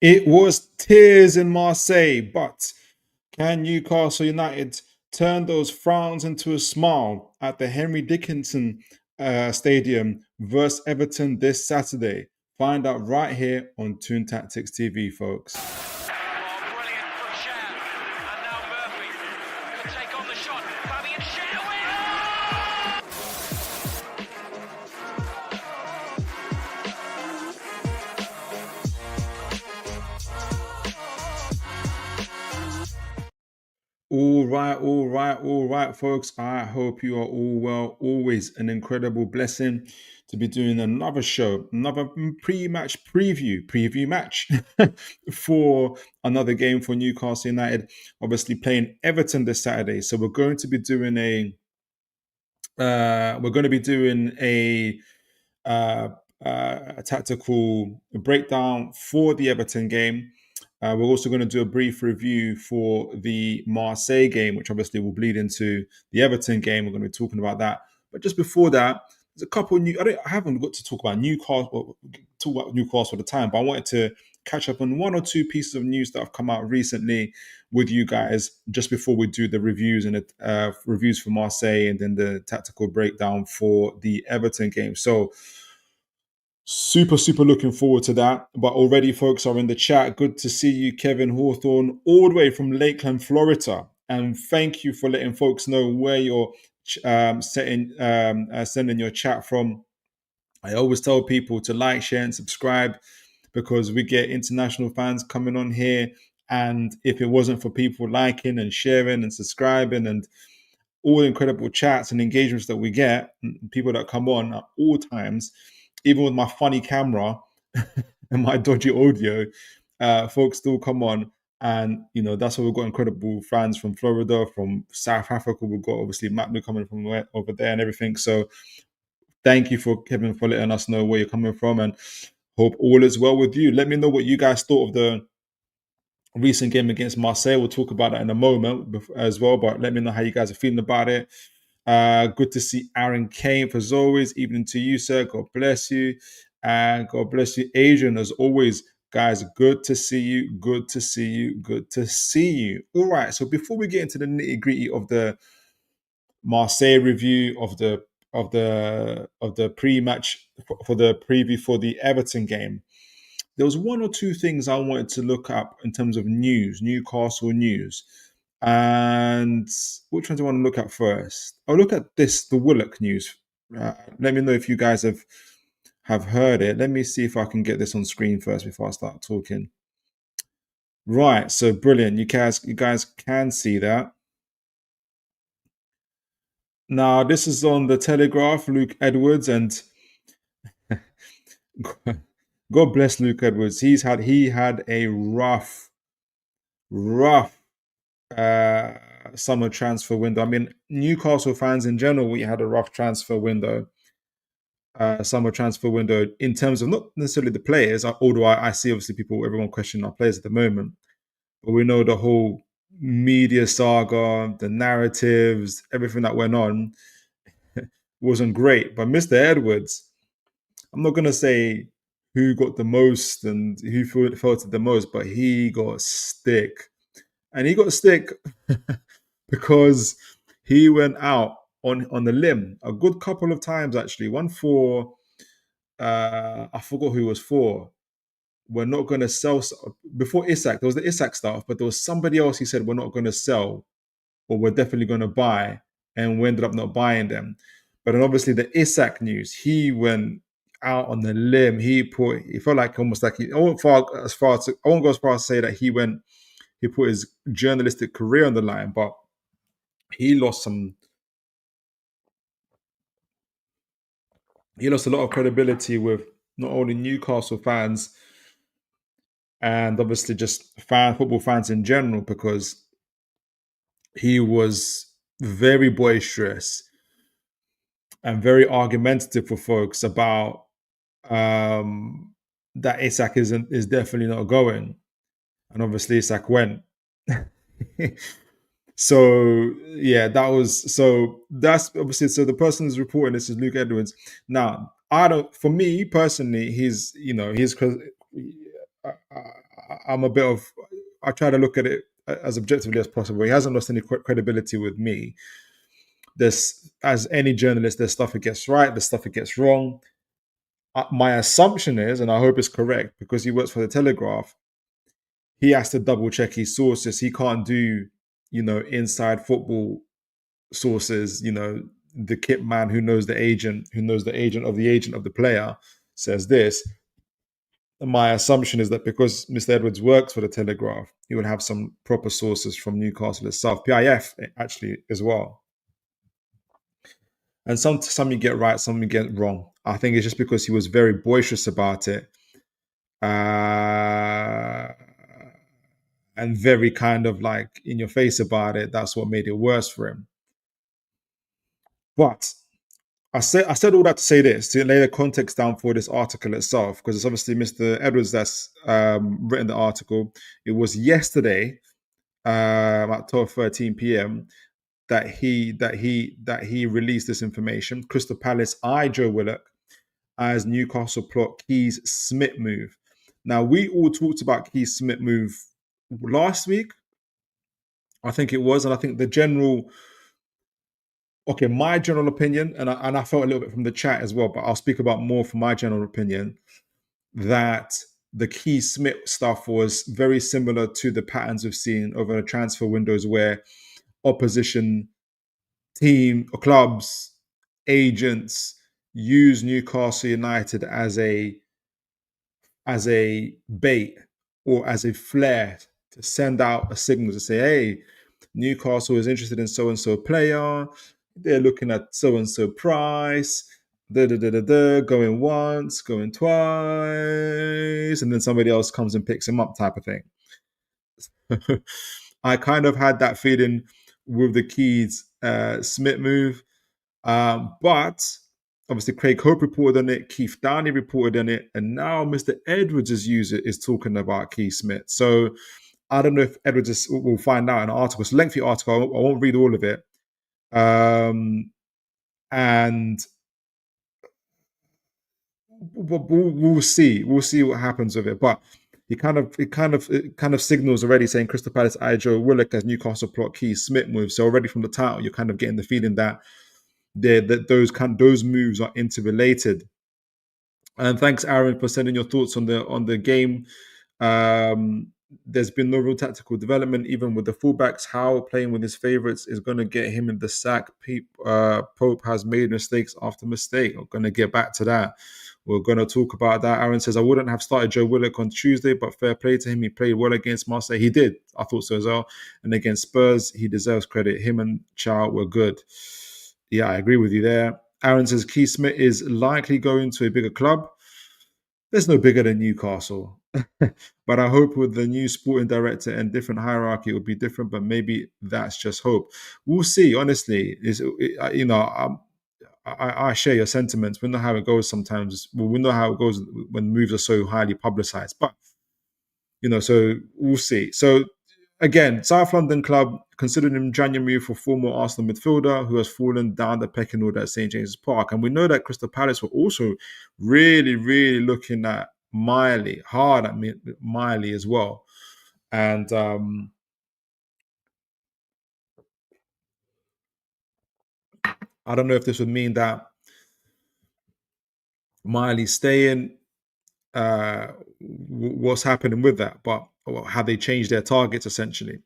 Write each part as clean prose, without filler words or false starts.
It was tears in Marseille, but can Newcastle United turn those frowns into a smile at the Henry Dickinson Stadium versus Everton this Saturday? Find out right here on Toon Tactics TV, folks. Oh, brilliant from Shea. And now Murphy could take on the shot. Fabian Shea All right, folks. I hope you are all well. Always an incredible blessing to be doing another show, another pre-match preview match for another game for Newcastle United. Obviously playing Everton this Saturday, so we're going to be doing uh, a tactical breakdown for the Everton game. We're also going to do a brief review for the Marseille game, which obviously will bleed into the Everton game. We're going to be talking about that. But just before that, there's a couple new. I haven't got to talk about Newcastle at the time, but I wanted to catch up on one or two pieces of news that have come out recently with you guys just before we do the reviews and the reviews for Marseille and then the tactical breakdown for the Everton game. So super looking forward to that. But already folks are in the chat. Good to see you, Kevin Hawthorne, all the way from Lakeland, Florida. And thank you for letting folks know where you're sending your chat from. I always tell people to like, share, and subscribe because we get international fans coming on here. And if it wasn't for people liking and sharing and subscribing and all the incredible chats and engagements that we get, people that come on at all times, even with my funny camera and my dodgy audio, folks still come on. And, that's why we've got incredible fans from Florida, from South Africa. We've got obviously Matt coming from over there and everything. So thank you for Kevin for letting us know where you're coming from and hope all is well with you. Let me know what you guys thought of the recent game against Marseille. We'll talk about that in a moment as well, but let me know how you guys are feeling about it. Good to see Aaron Kane as always. Evening to you, sir. God bless you. And God bless you, Adrian, as always. Guys, good to see you. Good to see you. Good to see you. All right. So before we get into the nitty-gritty of the Marseille review of the pre-match for the preview for the Everton game, there was one or two things I wanted to look up in terms of news, Newcastle news. And which ones do I want to look at first? I'll look at the Willock news. Let me know if you guys have heard it. Let me see if I can get this on screen first before I start talking. Right, so brilliant. You guys can see that. Now, this is on the Telegraph, Luke Edwards, and God bless Luke Edwards. He had a rough summer transfer window. I mean, Newcastle fans in general, we had a rough transfer window, summer transfer window in terms of not necessarily the players, although I see obviously everyone questioning our players at the moment, but we know the whole media saga, the narratives, everything that went on wasn't great. But Mr. Edwards, I'm not going to say who got the most and who felt it the most, but he got stick. And he got stick because he went out on the limb a good couple of times, actually. One for, I forgot who it was for. We're not going to sell. Before Isak, there was the Isak stuff, but there was somebody else he said, we're not going to sell, or we're definitely going to buy. And we ended up not buying them. But then obviously the Isak news, he went out on the limb. He felt like almost like I won't go as far as to say that he put his journalistic career on the line, but he lost a lot of credibility with not only Newcastle fans and obviously just football fans in general, because he was very boisterous and very argumentative for folks about that Isak is definitely not going, and obviously Isak went. So yeah, that's obviously, so the person who's reporting this is Luke Edwards. Now, for me personally, I'm a bit of. I try to look at it as objectively as possible. He hasn't lost any credibility with me. There's, as any journalist, there's stuff he gets right, there's stuff he gets wrong. My assumption is, and I hope it's correct, because he works for the Telegraph, he has to double check his sources. He can't do, inside football sources. The kit man who knows the agent, of the agent of the player says this. My assumption is that because Mr. Edwards works for the Telegraph, he would have some proper sources from Newcastle itself, PIF actually as well. And some you get right, some you get wrong. I think it's just because he was very boisterous about it, and very kind of like in your face about it. That's what made it worse for him. But I said all that to say this, to lay the context down for this article itself, because it's obviously Mr. Edwards that's written the article. It was yesterday at 12:13 p.m. that he released this information. Crystal Palace eye Joe Willock as Newcastle plot Keys Smith move. Now, we all talked about Keys Smith move last week, I think it was, and I think my general opinion, and I felt a little bit from the chat as well, but I'll speak about more from my general opinion, that the Keys Smith stuff was very similar to the patterns we've seen over the transfer windows, where opposition team or clubs, agents use Newcastle United as a bait or as a flare to send out a signal to say, hey, Newcastle is interested in so-and-so player. They're looking at so-and-so price, going once, going twice, and then somebody else comes and picks him up type of thing. I kind of had that feeling with the Keys Smith move. But obviously Craig Hope reported on it, Keith Downey reported on it, and now Mr. Edwards' user is talking about Keith Smith. So I don't know if Edwards will find out an article. It's a lengthy article. I won't read all of it. And we'll see. We'll see what happens with it. But it kind of signals already, saying Crystal Palace eye Joe Willock as Newcastle plot Keys Smith move. So already from the title, you're kind of getting the feeling that those moves are interrelated. And thanks, Aaron, for sending your thoughts on the game. There's been no real tactical development, even with the fullbacks. Howe playing with his favourites is going to get him in the sack. Pope has made mistakes after mistake. We're going to get back to that. We're going to talk about that. Aaron says, I wouldn't have started Joe Willock on Tuesday, but fair play to him. He played well against Marseille. He did. I thought so as well. And against Spurs, he deserves credit. Him and Chow were good. Yeah, I agree with you there. Aaron says, Keith Smith is likely going to a bigger club. There's no bigger than Newcastle. But I hope with the new sporting director and different hierarchy, it will be different, but maybe that's just hope. We'll see, honestly. I share your sentiments. We know how it goes sometimes. We know how it goes when moves are so highly publicized. But, so we'll see. So, again, South London club considered him January for former Arsenal midfielder who has fallen down the pecking order at St. James's Park. And we know that Crystal Palace were also really, really looking at Miley, hard at Miley as well. And I don't know if this would mean that Miley's staying, what's happening with that, but have they changed their targets essentially?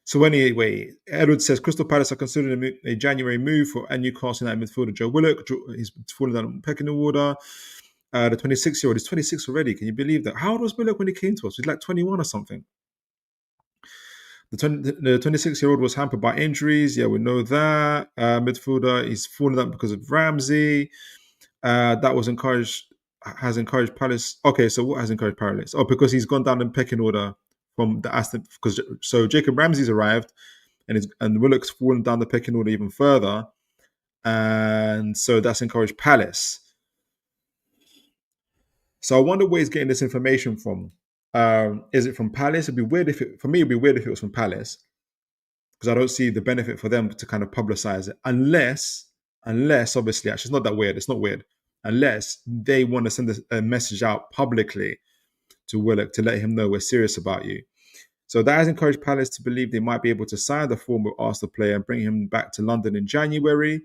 So anyway, Edwards says Crystal Palace are considering a January move for a Newcastle United midfielder Joe Willock. He's fallen down the pecking order. The 26-year-old is 26 already. Can you believe that? How old was Willock when he came to us? He's like 21 or something. The 26-year-old was hampered by injuries. Yeah, we know that. Midfielder, he's fallen down because of Ramsey. That has encouraged Palace. Okay, so what has encouraged Palace? Oh, because he's gone down in pecking order from the Aston. So Jacob Ramsey's arrived, and Willock's fallen down the pecking order even further, and so that's encouraged Palace. So I wonder where he's getting this information from. Is it from Palace? It'd be weird if it was from Palace, because I don't see the benefit for them to kind of publicize it, unless obviously, actually, it's not that weird. It's not weird unless they want to send a message out publicly to Willock to let him know we're serious about you. So that has encouraged Palace to believe they might be able to sign the former Arsenal player and bring him back to London in January.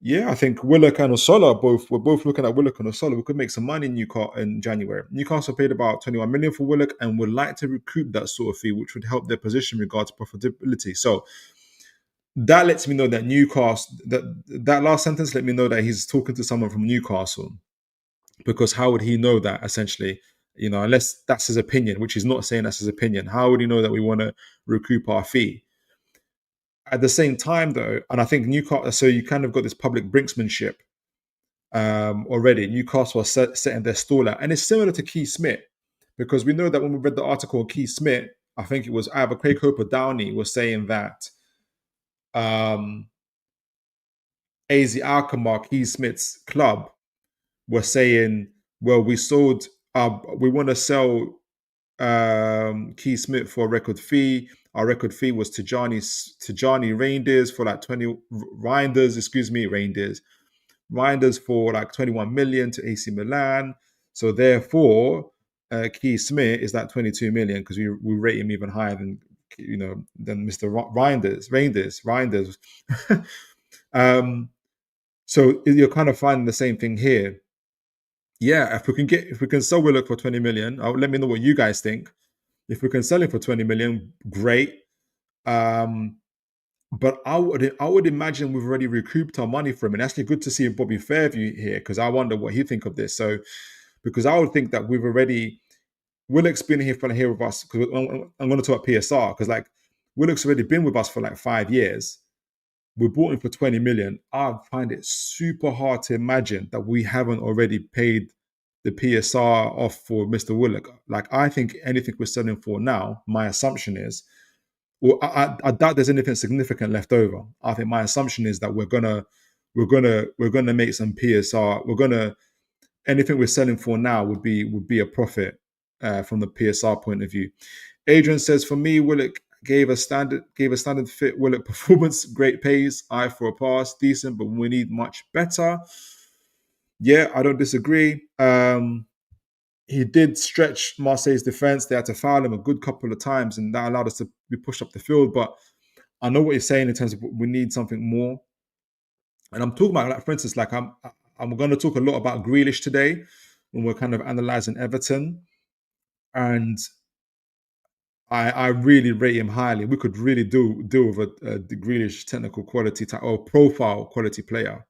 Yeah, I think Willock and Osola we're both looking at Willock and Osola. We could make some money in Newcastle in January. Newcastle paid about 21 million for Willock and would like to recoup that sort of fee, which would help their position in regards to profitability. So that lets me know that Newcastle, that last sentence let me know that he's talking to someone from Newcastle. Because how would he know that essentially? Unless that's his opinion, which he's not saying that's his opinion. How would he know that we want to recoup our fee? At the same time, though, and I think Newcastle, so you kind of got this public brinksmanship already. Newcastle are setting their stall out. And it's similar to Keith Smith, because we know that when we read the article on Keith Smith, I think it was either Craig Hope or Downey was saying that AZ Alkmaar, Keith Smith's club, were saying, well, we want to sell Keith Smith for a record fee. Our record fee was Tijani Reindeers for like 20 Reinders for like 21 million to AC Milan. So therefore, Keith Smith is like 22 million because we rate him even higher than Mr. Reinders. So you're kind of finding the same thing here. Yeah, if we can sell Willock for 20 million, let me know what you guys think. If we can sell him for 20 million, great. But I would imagine we've already recouped our money from him. And actually good to see Bobby Fairview here, because I wonder what he think of this. So, because I would think that Willock's been here with us, because I'm going to talk about PSR, because like Willock's already been with us for like 5 years. We bought him for 20 million. I find it super hard to imagine that we haven't already paid the PSR off for Mr. Willock. Like, I think anything we're selling for now, my assumption is, well, I doubt there's anything significant left over. I think my assumption is that we're gonna make some PSR. Anything we're selling for now would be a profit from the PSR point of view. Adrian says, for me, Willock gave a standard fit Willock performance, great pace, eye for a pass, decent, but we need much better. Yeah, I don't disagree. He did stretch Marseille's defense. They had to foul him a good couple of times, and that allowed us to be pushed up the field. But I know what you're saying in terms of we need something more. And I'm talking about, like, for instance, like I'm going to talk a lot about Grealish today when we're kind of analysing Everton. And I really rate him highly. We could really deal with the Grealish technical quality or profile quality player.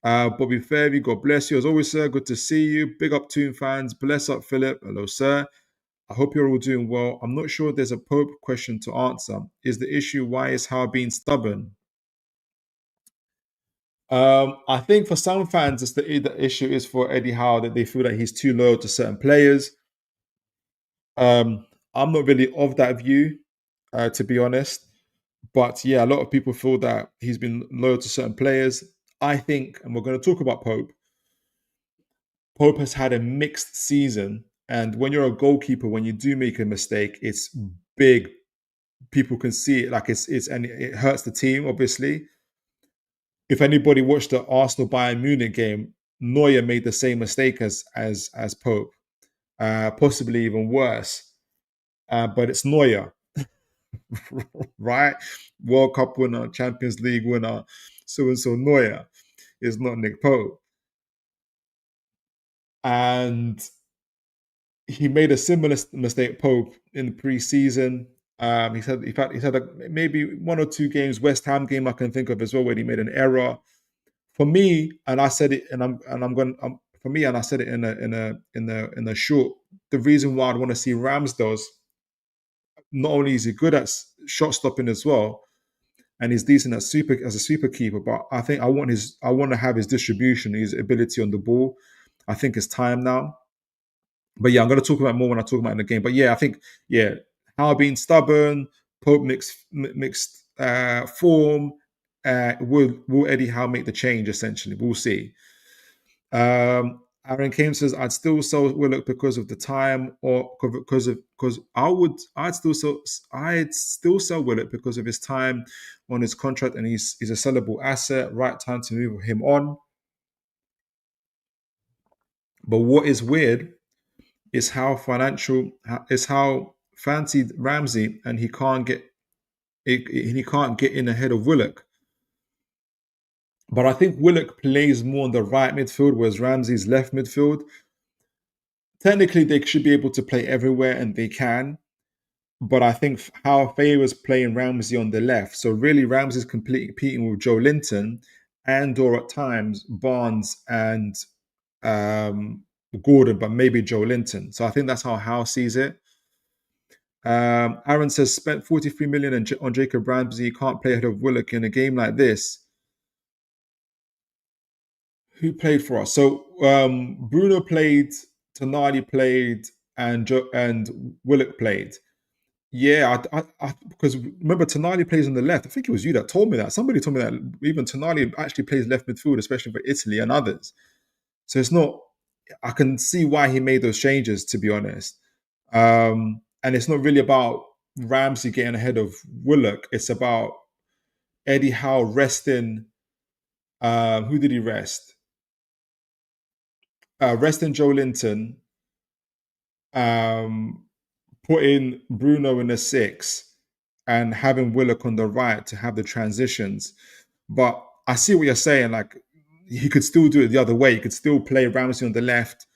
Bobby Fairview, God bless you. As always, sir, good to see you. Big up Toon fans. Bless up, Philip. Hello, sir. I hope you're all doing well. I'm not sure there's a Pope question to answer. Is the issue why is Howe being stubborn? I think for some fans, it's the issue is for Eddie Howe that they feel that he's too loyal to certain players. I'm not really of that view, to be honest. But yeah, a lot of people feel that he's been loyal to certain players. I think, and we're going to talk about Pope. Pope has had a mixed season. And when you're a goalkeeper, when you do make a mistake, it's big. People can see it, like and it hurts the team, obviously. If anybody watched the Arsenal Bayern Munich game, Neuer made the same mistake as Pope, possibly even worse. But it's Neuer, right? World Cup winner, Champions League winner, so Neuer is not Nick Pope. And he made a similar mistake, Pope, in the pre-season. He said maybe one or two games, West Ham game I can think of as well, where he made an error. For me, and I said it, and I said it in a short. The reason why I want to see Ramsdale, not only is he good at shot stopping as well, and he's decent as a super keeper, but I think I want to have his distribution, his ability on the ball. I think it's time now. But yeah, I'm going to talk about more when I talk about it in the game. But yeah, I think Howe being stubborn, Pope mixed form. Will Eddie Howe make the change? Essentially, we'll see. Aaron Kane says, "I'd still sell Willock because of the time, or because I'd still sell Willock because of his time on his contract, and he's a sellable asset. Right time to move him on." But what is weird It's how financial. It's how fancied Ramsey, and he can't get in ahead of Willock. But I think Willock plays more on the right midfield, whereas Ramsey's left midfield. Technically, they should be able to play everywhere, and they can. But I think how Faye was playing Ramsey on the left. So really, Ramsey's competing with Joe Linton and or at times Barnes and um, Gordon, but maybe Joe Linton. So I think that's how Howe sees it. Aaron says spent 43 million on Jacob Ramsey. You can't play ahead of Willock in a game like this. Who played for us? So Bruno played, Tonali played, and Willock played. Yeah, because remember Tonali plays on the left. I think it was you that told me that. Somebody told me that even Tonali actually plays left midfield, especially for Italy and others. So it's not. I can see why he made those changes, to be honest. And it's not really about Ramsey getting ahead of Willock. It's about Eddie Howe resting. Who did he rest? Resting Joe Linton. Um, putting Bruno in the six and having Willock on the right to have the transitions. But I see what you're saying. Like you could still do it the other way. You could still play Ramsey on the left,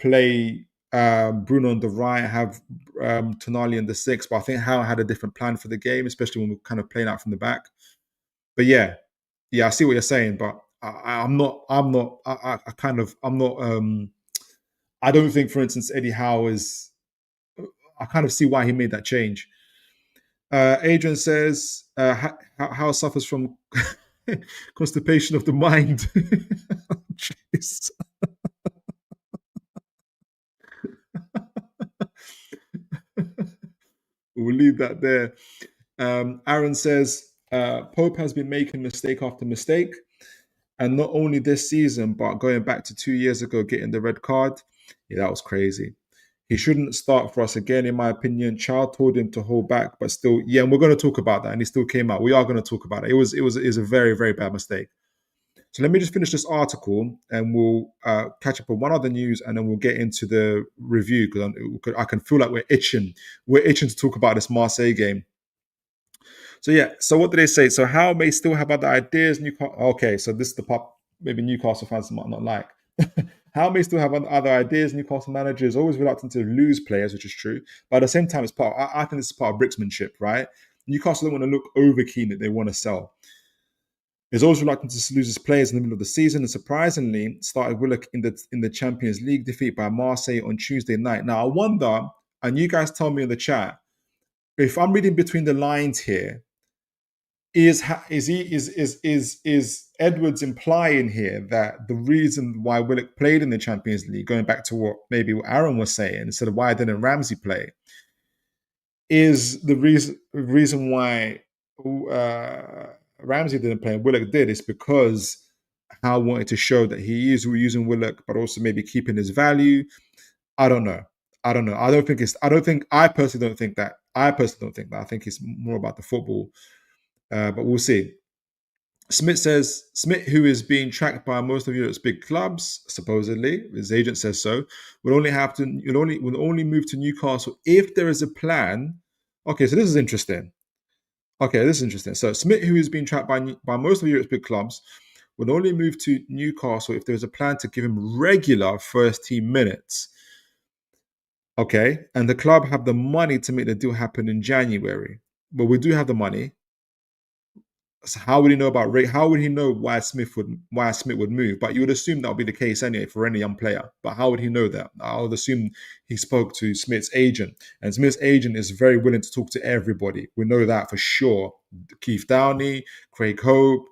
play Bruno on the right, have Tonali in the six. But I think Howe had a different plan for the game, especially when we're kind of playing out from the back. But yeah, I see what you're saying. But I'm not. I kind of. I'm not. I don't think, for instance, Eddie Howe is. I kind of see why he made that change. Adrian says Howe suffers from constipation of the mind. Jeez. We'll leave that there. Aaron says Pope has been making mistake after mistake, and not only this season, but going back to 2 years ago, getting the red card. Yeah, that was crazy. He shouldn't start for us again, in my opinion. Child told him to hold back, but still, yeah, and we're going to talk about that. And he still came out. We are going to talk about it. It was a very, very bad mistake. So let me just finish this article, and we'll catch up on one other news, and then we'll get into the review because I can feel like we're itching. We're itching to talk about this Marseille game. So yeah, so what did they say? So Howe may still have other ideas. Newcastle. Okay, so this is the part maybe Newcastle fans might not like. Howe may still have other ideas. Newcastle manager is always reluctant to lose players, which is true. But at the same time, it's part. I think this is part of bricksmanship, right? Newcastle don't want to look over keen that they want to sell. He's always reluctant to lose his players in the middle of the season, and surprisingly, started Willock in the Champions League defeat by Marseille on Tuesday night. Now, I wonder, and you guys tell me in the chat, if I'm reading between the lines here, is Edwards implying here that the reason why Willock played in the Champions League, going back to what maybe Aaron was saying, instead of why didn't Ramsey play, is the reason why Ramsey didn't play and Willock did is because Howe wanted to show that he is using Willock, but also maybe keeping his value. I don't know. I don't know. I don't think it's. I don't think. I personally don't think that. I personally don't think that. I think it's more about the football. But we'll see. Smith, who is being tracked by most of Europe's big clubs, supposedly, his agent says so, will only move to Newcastle if there is a plan. Okay, so this is interesting. So Smith, who is being tracked by most of Europe's big clubs, would only move to Newcastle if there's a plan to give him regular first team minutes. Okay, and the club have the money to make the deal happen in January. But we do have the money. So how would he know about rate? How would he know why Smith would move? But you would assume that would be the case anyway for any young player. But how would he know that? I would assume he spoke to Smith's agent, and Smith's agent is very willing to talk to everybody. We know that for sure. Keith Downey, Craig Hope,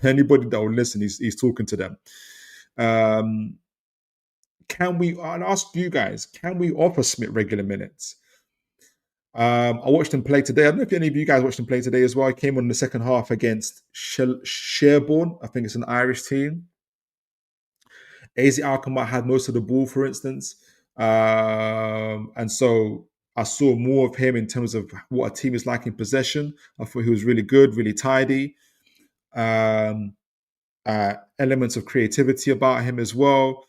anybody that will listen, he's talking to them. I'll ask you guys, can we offer Smith regular minutes? I watched him play today. I don't know if any of you guys watched him play today as well. He came on in the second half against Sherborne. I think it's an Irish team. AZ Alkmaar had most of the ball, for instance. And so I saw more of him in terms of what a team is like in possession. I thought he was really good, really tidy. Elements of creativity about him as well.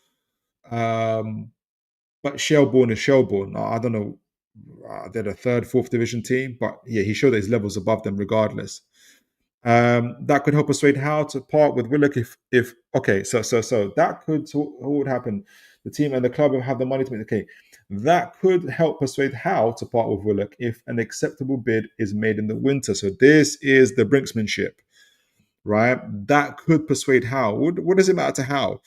But Shelbourne is Shelbourne. I don't know. They're the third, fourth division team, but yeah, he showed that his levels above them regardless. That could help persuade Howe to part with Willock if okay, so that could what would happen? The team and the club will have the money to make. Okay, that could help persuade Howe to part with Willock if an acceptable bid is made in the winter. So this is the brinksmanship, right? That could persuade Howe. What does it matter to Howe?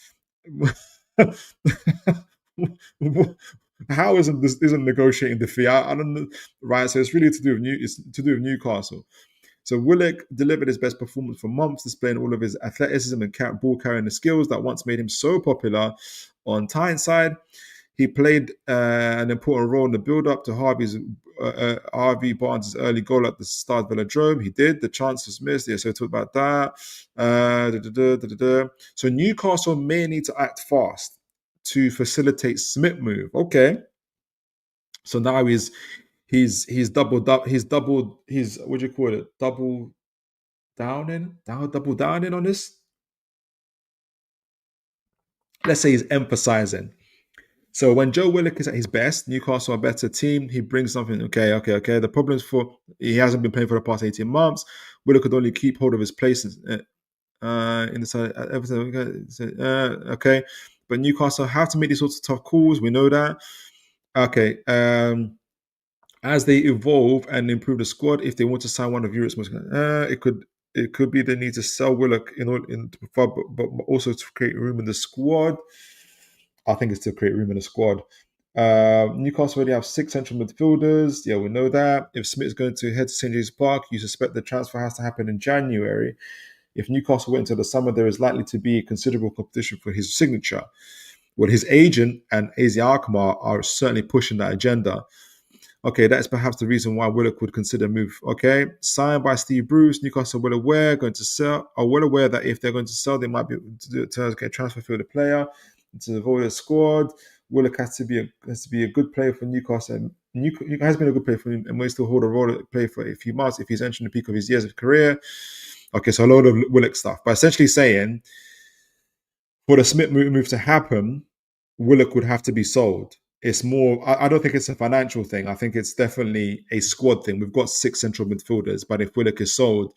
How isn't negotiating the fee? I don't know, right? So it's really to do with it's to do with Newcastle. So Willock delivered his best performance for months, displaying all of his athleticism and ball carrying skills that once made him so popular. On Tyneside, he played an important role in the build-up to Harvey Barnes' early goal at the start of Velodrome. He did. The chance was missed. Yeah, so we talked about that. So Newcastle may need to act fast to facilitate Smith move. Okay. So now he's doubled up. He's what do you call it? Double downing on this. Let's say he's emphasizing. So when Joe Willock is at his best, Newcastle are a better team. He brings something. Okay. The problem is he hasn't been playing for the past 18 months. Willock could only keep hold of his places in the side at Everton. Okay, but Newcastle have to make these sorts of tough calls. We know that. Okay. As they evolve and improve the squad, if they want to sign one of Europe's most, it could be they need to sell Willock but also to create room in the squad. I think it's to create room in the squad. Newcastle already have 6 central midfielders. Yeah, we know that. If Smith is going to head to St. James Park, you suspect the transfer has to happen in January. If Newcastle went into the summer, there is likely to be considerable competition for his signature. Well, his agent and AZ Alkmaar are certainly pushing that agenda. Okay, that is perhaps the reason why Willock would consider a move. Okay, signed by Steve Bruce, Newcastle are well aware that if they're going to sell, they might be able to do it to get transfer for the player to avoid a squad. Willock has to be a good player for Newcastle. Has been a good player for him and may still hold a role to play for a few months if he's entering the peak of his years of career. Okay, so a load of Willock stuff, but essentially saying for the Smith move to happen, Willock would have to be sold. It's more, I don't think it's a financial thing. I think it's definitely a squad thing. We've got 6 central midfielders, but if Willock is sold,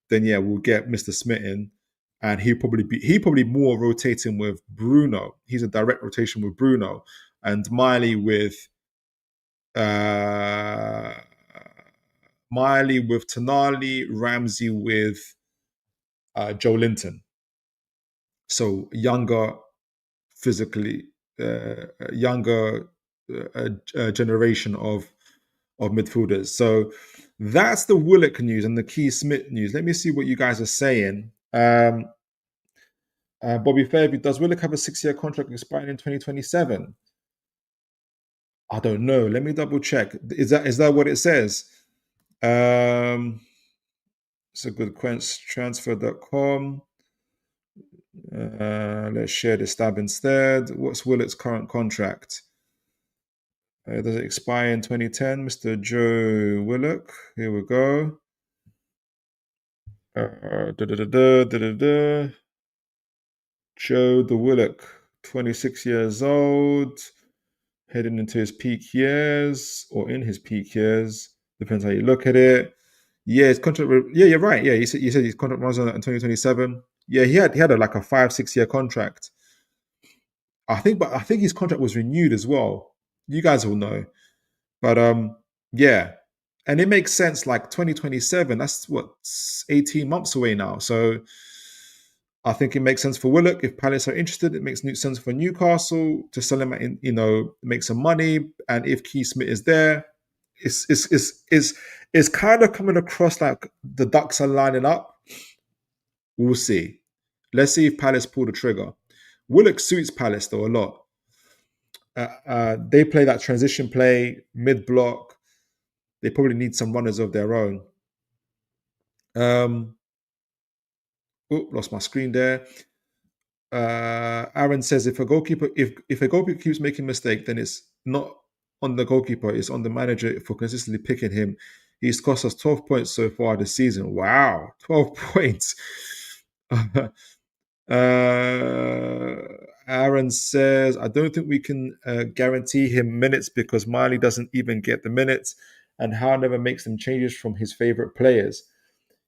then yeah, we'll get Mr. Smith in, and he probably more rotating with Bruno. He's a direct rotation with Bruno, and Miley with Tonali, Ramsey with Joe Linton. So younger, physically younger generation of midfielders. So that's the Willock news and the Key Smith news. Let me see what you guys are saying. Bobby Fairview, does Willock have a 6-year contract expiring in 2027? I don't know. Let me double check. Is that what it says? It's a good question. Transfer.com. Let's share the stab instead. What's Willock's current contract? Does it expire in 2010? Mr. Joe Willock. Here we go. Joe the Willock, 26 years old, heading into his peak years, or in his peak years. Depends how you look at it. Yeah, his contract. Yeah, you're right. Yeah, you said his contract runs on in 2027. Yeah, he had like a 5-6 year contract. I think his contract was renewed as well. You guys will know, but yeah, and it makes sense. Like 2027, that's what 18 months away now. So I think it makes sense for Willock if Palace are interested. It makes sense for Newcastle to sell him, make some money. And if Keith Smith is there, it's kind of coming across like the ducks are lining up. We'll see. Let's see if Palace pull the trigger. Willock suits Palace though a lot. They play that transition play mid-block. They probably need some runners of their own. Lost my screen there. Aaron says if a goalkeeper keeps making a mistake, then it's not on the goalkeeper, it's on the manager for consistently picking him. He's cost us 12 points so far this season. Wow, 12 points. And Aaron says, I don't think we can guarantee him minutes because Miley doesn't even get the minutes, and Howe never makes them changes from his favorite players.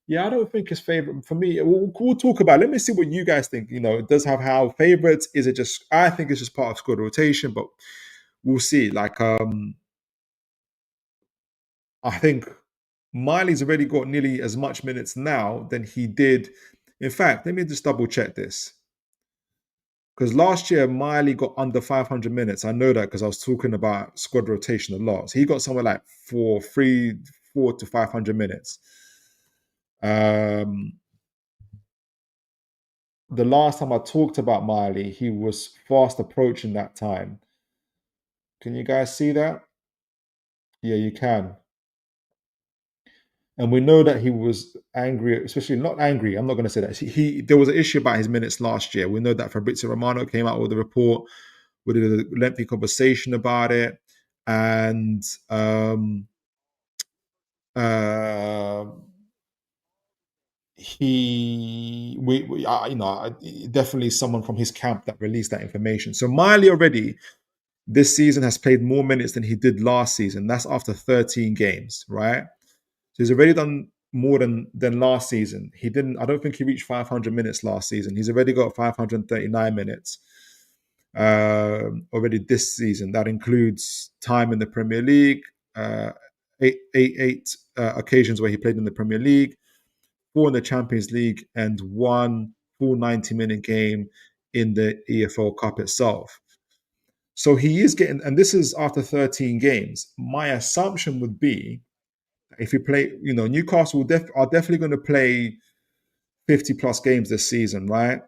Yeah, I don't think his favorite for me. We'll talk about it. Let me see what you guys think. It does have Howe favorites. Is it just? I think it's just part of squad rotation, but we'll see. I think Miley's already got nearly as much minutes now than he did. In fact, let me just double check this. Because last year, Miley got under 500 minutes. I know that because I was talking about squad rotation a lot. So he got somewhere like 4 to 500 minutes. The last time I talked about Miley, he was fast approaching that time. Can you guys see that? Yeah, you can. And we know that he was angry, especially not angry. I'm not going to say that. There was an issue about his minutes last year. We know that Fabrizio Romano came out with a report. We did a lengthy conversation about it, and definitely someone from his camp that released that information. So Miley already this season has played more minutes than he did last season. That's after 13 games, right? So he's already done more than last season. He didn't. I don't think he reached 500 minutes last season. He's already got 539 minutes already this season. That includes time in the Premier League, eight occasions where he played in the Premier League, 4 in the Champions League, and 1 full 90-minute game in the EFL Cup itself. So he is getting, and this is after 13 games. My assumption would be, if you play, Newcastle are definitely going to play 50 plus games this season, right?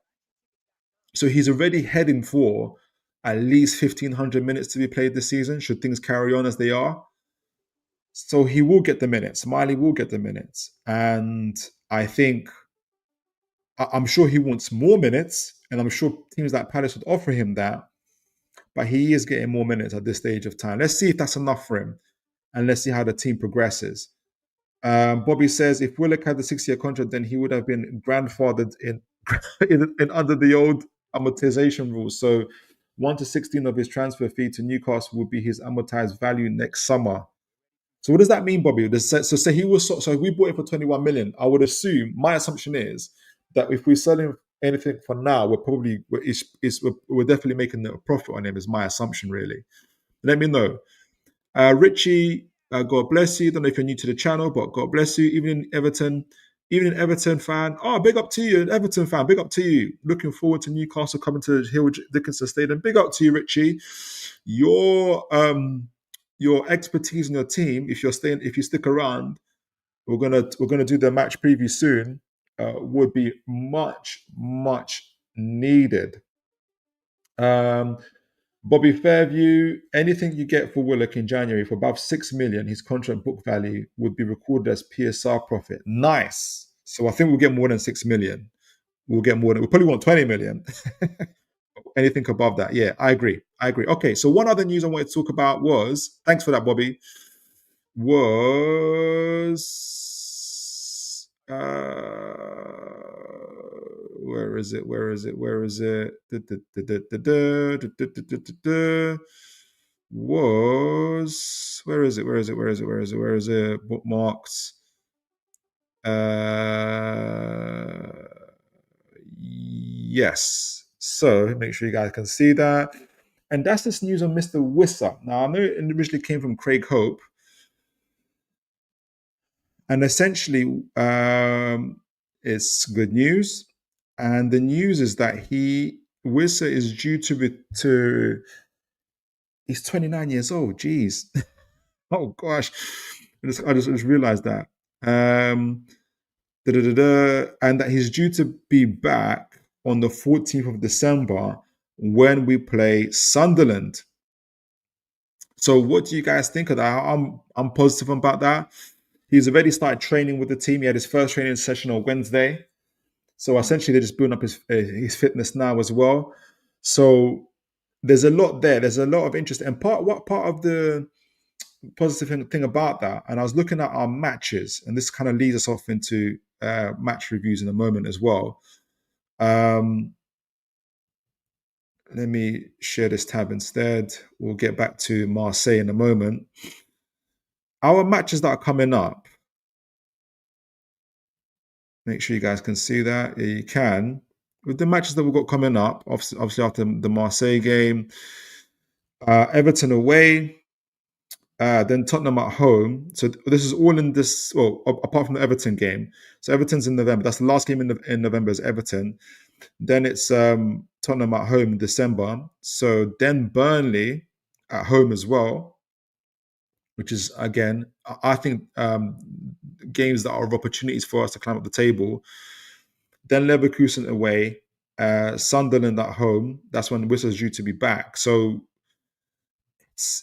So he's already heading for at least 1,500 minutes to be played this season, should things carry on as they are. So he will get the minutes. Smiley will get the minutes. And I think, I'm sure he wants more minutes, and I'm sure teams like Palace would offer him that. But he is getting more minutes at this stage of time. Let's see if that's enough for him, and let's see how the team progresses. Bobby says if Willock had the 6-year contract, then he would have been grandfathered in, in under the old amortization rules. So 1 to 16 of his transfer fee to Newcastle would be his amortized value next summer. So what does that mean, Bobby? So say he was so if we bought it for 21 million, I would assume, my assumption is that if we're selling anything for now, we're definitely making a profit on him. Is my assumption, really. Let me know. Richie, God bless you. Don't know if you're new to the channel, but God bless you. Even in Everton fan. Oh, big up to you, an Everton fan. Big up to you. Looking forward to Newcastle coming to Hill Dickinson Stadium. Big up to you, Richie. Your expertise in your team, if you stick around, we're gonna do the match preview soon. Would be much needed. Bobby Fairview, anything you get for Willock in January for above 6 million, his contract book value would be recorded as PSR profit. Nice. So I think we'll get more than 6 million. We'll probably want 20 million. Anything above that. Yeah, I agree. Okay, so one other news I wanted to talk about was, thanks for that, Bobby, was where is it? Was where is it? Bookmarks. Yes. So make sure you guys can see that. And that's this news on Mr. Wissa. Now I know it originally came from Craig Hope. And essentially, it's good news. And the news is that Wissa is due to he's 29 years old. Jeez. Oh gosh. I just realized that. And that he's due to be back on the 14th of December when we play Sunderland. So what do you guys think of that? I'm positive about that. He's already started training with the team. He had his first training session on Wednesday. So essentially, they're just building up his fitness now as well. So there's a lot there. There's a lot of interest. And part of the positive thing about that, and I was looking at our matches, and this kind of leads us off into match reviews in a moment as well. Let me share this tab instead. We'll get back to Marseille in a moment. Our matches that are coming up, make sure you guys can see that. Yeah, you can. With the matches that we've got coming up, obviously after the Marseille game, Everton away, then Tottenham at home. So this is all in this, well, apart from the Everton game. So Everton's in November. That's the last game in November is Everton. Then it's Tottenham at home in December. So then Burnley at home as well, which is, again, I think games that are opportunities for us to climb up the table. Then Leverkusen away, Sunderland at home. That's when Wissa's due to be back. So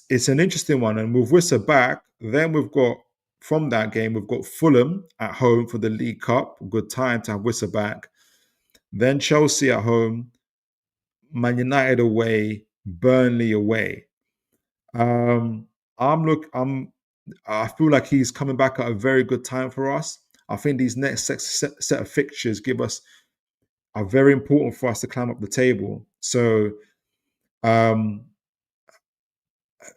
it's an interesting one. And with Wissa back, then we've got, from that game, we've got Fulham at home for the League Cup. Good time to have Wissa back. Then Chelsea at home, Man United away, Burnley away. I feel like he's coming back at a very good time for us. I think these next set of fixtures are very important for us to climb up the table. So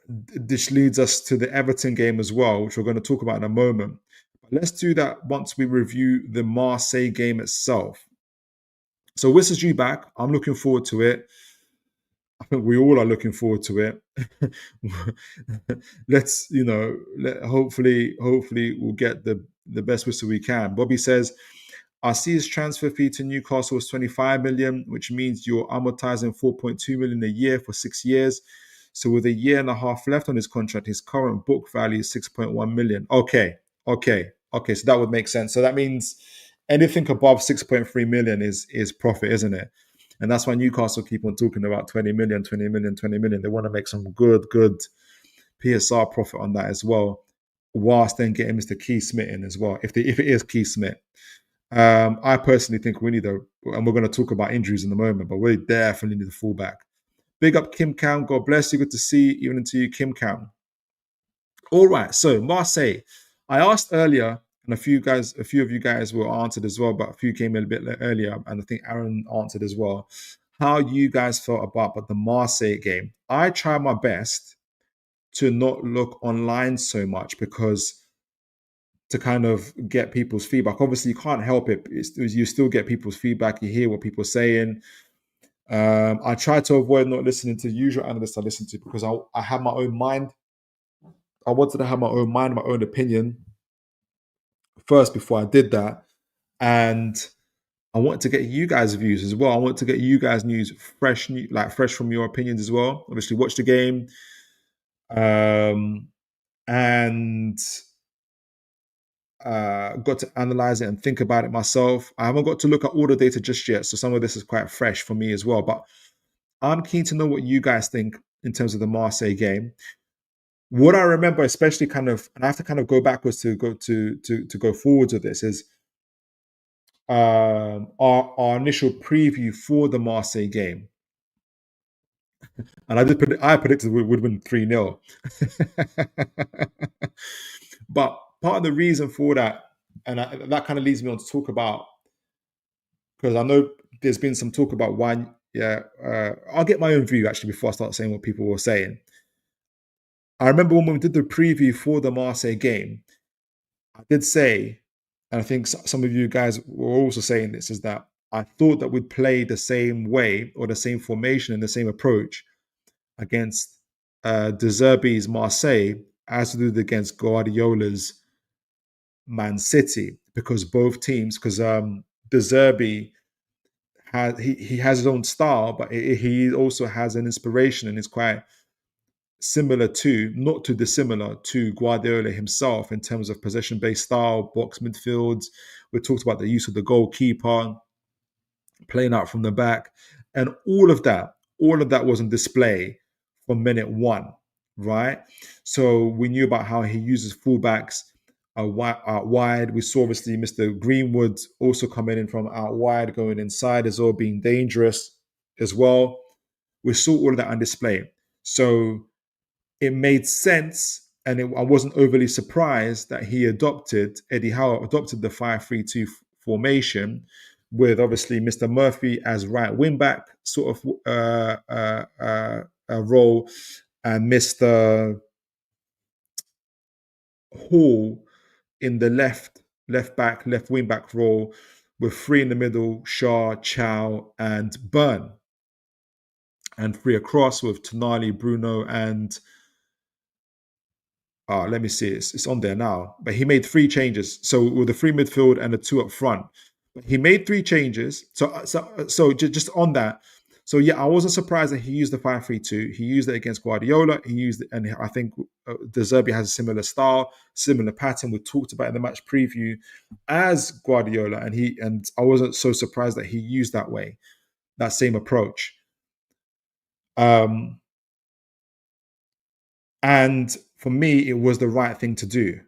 this leads us to the Everton game as well, which we're going to talk about in a moment. But let's do that once we review the Marseille game itself. So Wissa's due back. I'm looking forward to it. I think we all are looking forward to it. Let's, hopefully we'll get the best Wissa we can. Bobby says, I see his transfer fee to Newcastle was 25 million, which means you're amortizing 4.2 million a year for 6 years. So with a year and a half left on his contract, his current book value is 6.1 million. Okay. So that would make sense. So that means anything above 6.3 million is profit, isn't it? And that's why Newcastle keep on talking about 20 million. They want to make some good PSR profit on that as well, whilst then getting Mr. Keith Smith in as well, if it is Keith Smith. I personally think we need and we're going to talk about injuries in a moment, but we definitely need a fullback. Big up Kim Cam. God bless you. Good to see you, even to you, Kim Cam. All right. So Marseille. I asked earlier, and a few of you guys were answered as well, but a few came in a bit earlier, and I think Aaron answered as well, how you guys felt about the Marseille game. I try my best to not look online so much because to kind of get people's feedback. Obviously, you can't help it. You still get people's feedback. You hear what people are saying. I try to avoid not listening to the usual analysts I listen to because I have my own mind. I wanted to have my own mind, my own opinion first before I did that. And I want to get you guys' views as well. I want to get you guys' news fresh from your opinions as well. Obviously, watch the game. And got to analyze it and think about it myself. I haven't got to look at all the data just yet, so some of this is quite fresh for me as well. But I'm keen to know what you guys think in terms of the Marseille game. What I remember, especially and I have to kind of go backwards to go forwards with this, is our initial preview for the Marseille game. And I predicted we would win 3-0. But part of the reason for that, and that kind of leads me on to talk about, because I know there's been some talk about why. I'll get my own view actually before I start saying what people were saying. I remember when we did the preview for the Marseille game, I did say, and I think some of you guys were also saying this, is that I thought that we'd play the same way or the same formation and the same approach against De Zerbi's Marseille as we did against Guardiola's Man City, because both teams, because De Zerbi he has his own style, but he also has an inspiration and is quite similar to, not too dissimilar to, Guardiola himself in terms of possession-based style, box midfields. We talked about the use of the goalkeeper, playing out from the back, and all of that was on display from minute one, right? So we knew about how he uses fullbacks out wide. We saw obviously Mr. Greenwood also coming in from out wide, going inside as well, being dangerous as well. We saw all of that on display. So it made sense, and I wasn't overly surprised that Eddie Howe adopted the 5-3-2 formation, with obviously Mr. Murphy as right wing back sort of role, and Mr. Hall in the left wing back role, with three in the middle: Shaw, Chow, and Byrne, and three across with Tonali, Bruno, and let me see, it's on there now. But he made three changes. So with the three midfield and the two up front, but he made three changes. So just on that. So yeah, I wasn't surprised that he used the 5-3-2. He used it against Guardiola. He used it, and I think De Zerbi has a similar style, similar pattern. We talked about in the match preview as Guardiola, and I wasn't so surprised that he used that same approach. And for me, it was the right thing to do.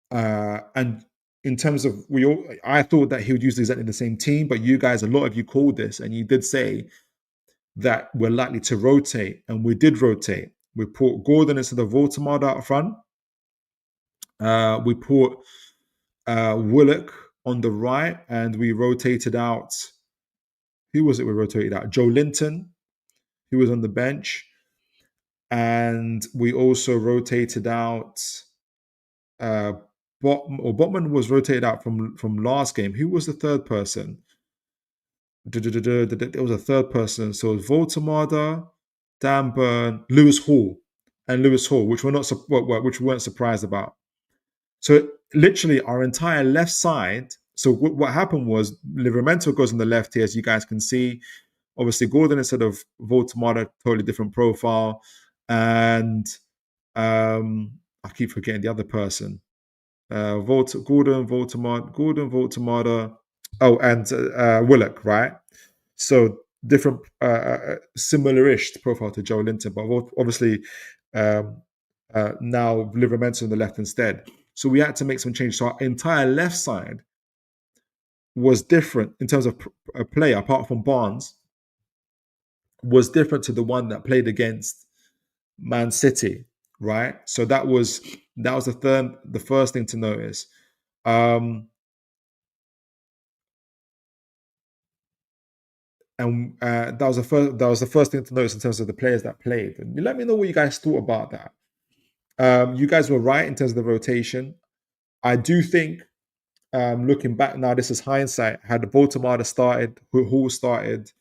And in terms of I thought that he would use exactly the same team, but you guys, a lot of you called this, and you did say that we're likely to rotate, and we did rotate. We put Gordon instead of Voldemort out front. We put Willock on the right, and we rotated out. Who was it? We rotated out Joe Linton, who was on the bench, and we also rotated out. Botman was rotated out from last game. Who was the third person? There was a third person. So it was Voltamada, Dan Burn, Lewis Hall, which which we weren't surprised about. So literally our entire left side. So what happened was Livramento goes on the left here, as you guys can see. Obviously, Gordon instead of Voltamada, totally different profile, and I keep forgetting the other person. Gordon, Voltamada, and Willock, right? So different, similar-ish profile to Joe Linton, but obviously now Livramento on the left instead. So we had to make some changes. So our entire left side was different in terms of play, apart from Barnes, was different to the one that played against Man City, right? So that was the first thing to notice. And that was the first thing to notice in terms of the players that played. And let me know what you guys thought about that. You guys were right in terms of the rotation. I do think, looking back now, this is hindsight. Had Baltimore started, Hall started,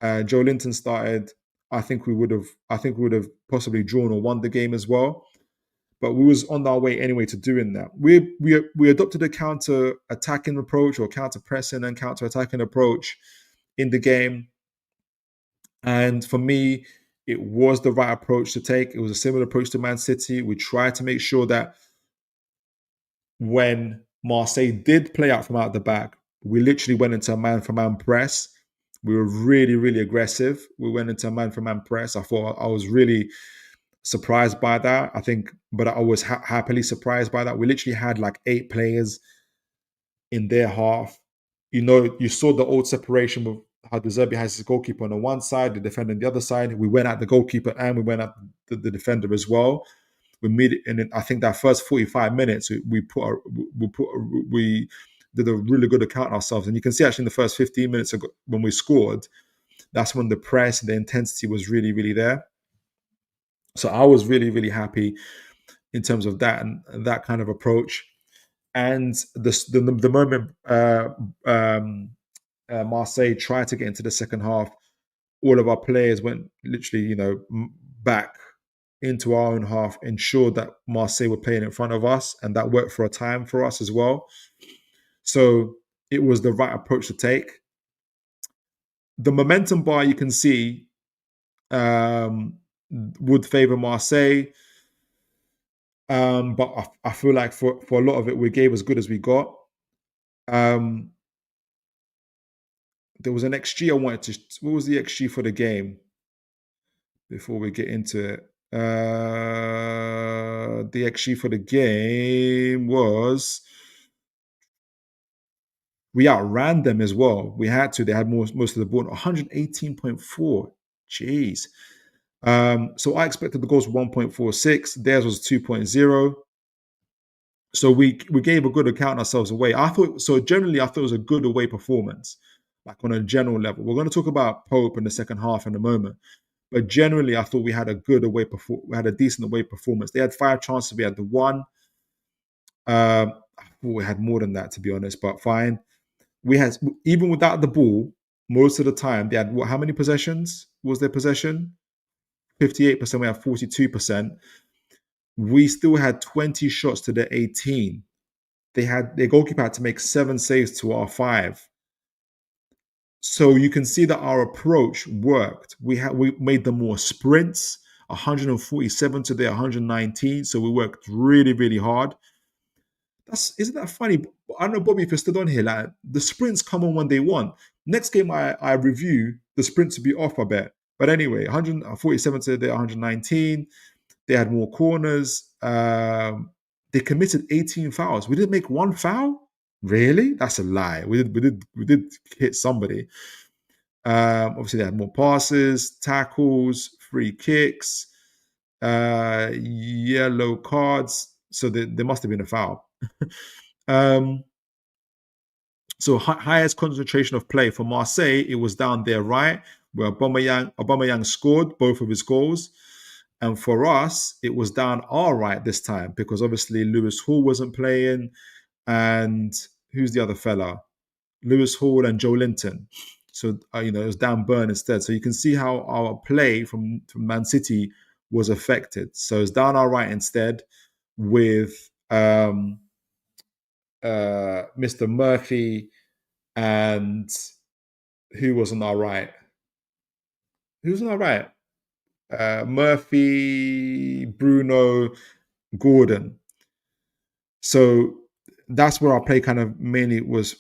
Joe Linton started, I think we would have possibly drawn or won the game as well. But we was on our way anyway to doing that. We adopted a counter attacking approach, or counter pressing and counter attacking approach in the game. And for me, it was the right approach to take. It was a similar approach to Man City. We tried to make sure that when Marseille did play out from out the back, we literally went into a man-for-man press. We were really, really aggressive. We went into a man-for-man press. I thought I was really surprised by that. I think, but I was happily surprised by that. We literally had like 8 players in their half. You saw the old separation with how De Zerbi has his goalkeeper on the one side, the defender on the other sid. We went at the goalkeeper and we went at the defender as well. We made it, and I think that first 45 minutes we did a really good account of ourselves. And you can see actually in the first 15 minutes ago, when we scored, that's when the press and the intensity was really, really there. So I was really, really happy in terms of that and that kind of approach. And the moment Marseille tried to get into the second half, all of our players went literally, back into our own half, ensured that Marseille were playing in front of us, and that worked for a time for us as well. So it was the right approach to take. The momentum bar, you can see, would favour Marseille. But I feel like for a lot of it, we gave as good as we got. There was an XG I wanted to... What was the XG for the game? Before we get into it. The XG for the game was... We outran them as well. We had to. They had most of the ball. 118.4. Jeez. So I expected the goals were 1.46. Theirs was 2.0. So we gave a good account ourselves away. I thought so. Generally, I thought it was a good away performance, like on a general level. We're going to talk about Pope in the second half in a moment, but generally, I thought we had a good away we had a decent away performance. They had 5 chances. We had the one. We had more than that, to be honest, but fine. We had, even without the ball, most of the time they had what? How many possessions was their possession? 58%. We had 42%. We still had 20 shots to their 18. Their goalkeeper had to make 7 saves to our 5. So you can see that our approach worked. We made them more sprints, 147 to their 119. So we worked really, really hard. Isn't that funny? I don't know, Bobby, if you're still on here, like the sprints come on when they want. Next game I review, the sprints will be off, I bet. But anyway, 147 to their 119. They had more corners. They committed 18 fouls. We didn't make one foul. Really? That's a lie. We did hit somebody. Obviously, they had more passes, tackles, free kicks, yellow cards. So there must have been a foul. So highest concentration of play for Marseille, it was down their right, where Aubameyang scored both of his goals. And for us, it was down our right this time because obviously Lewis Hall wasn't playing. And who's the other fella? Lewis Hall and Joe Linton. So, it was down Burn instead. So you can see how our play from Man City was affected. So it's down our right instead with Mr. Murphy and who was on our right? Who's on our right? Murphy, Bruno, Gordon. So that's where our play kind of mainly was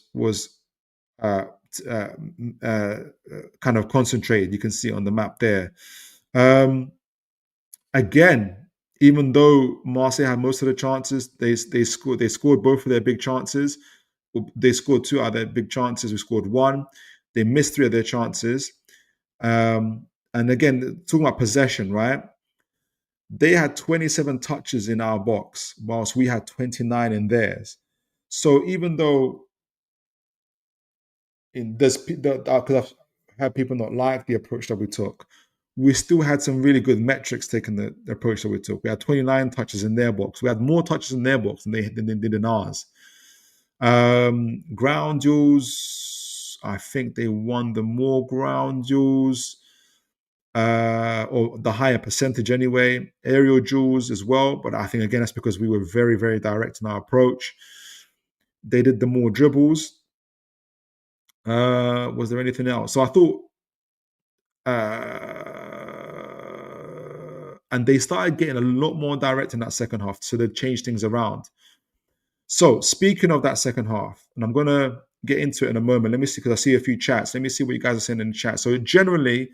uh, uh, kind of concentrated. You can see on the map there. Again, even though Marseille had most of the chances, they scored both of their big chances. They scored 2 out of their big chances. We scored 1. They missed 3 of their chances. And again, talking about possession, right? They had 27 touches in our box, whilst we had 29 in theirs. So even though because I've had people not like the approach that we took, we still had some really good metrics taking the approach that we took. We had 29 touches in their box. We had more touches in their box than they did in ours. Ground duels, I think they won the more ground duels, or the higher percentage anyway. Aerial duels as well, but I think again that's because we were very, very direct in our approach. They did the more dribbles. Was there anything else? So I thought, and they started getting a lot more direct in that second half, so they changed things around. So speaking of that second half, and I'm gonna get into it in a moment. Let me see, because I see a few chats. Let me see what you guys are saying in the chat. So generally,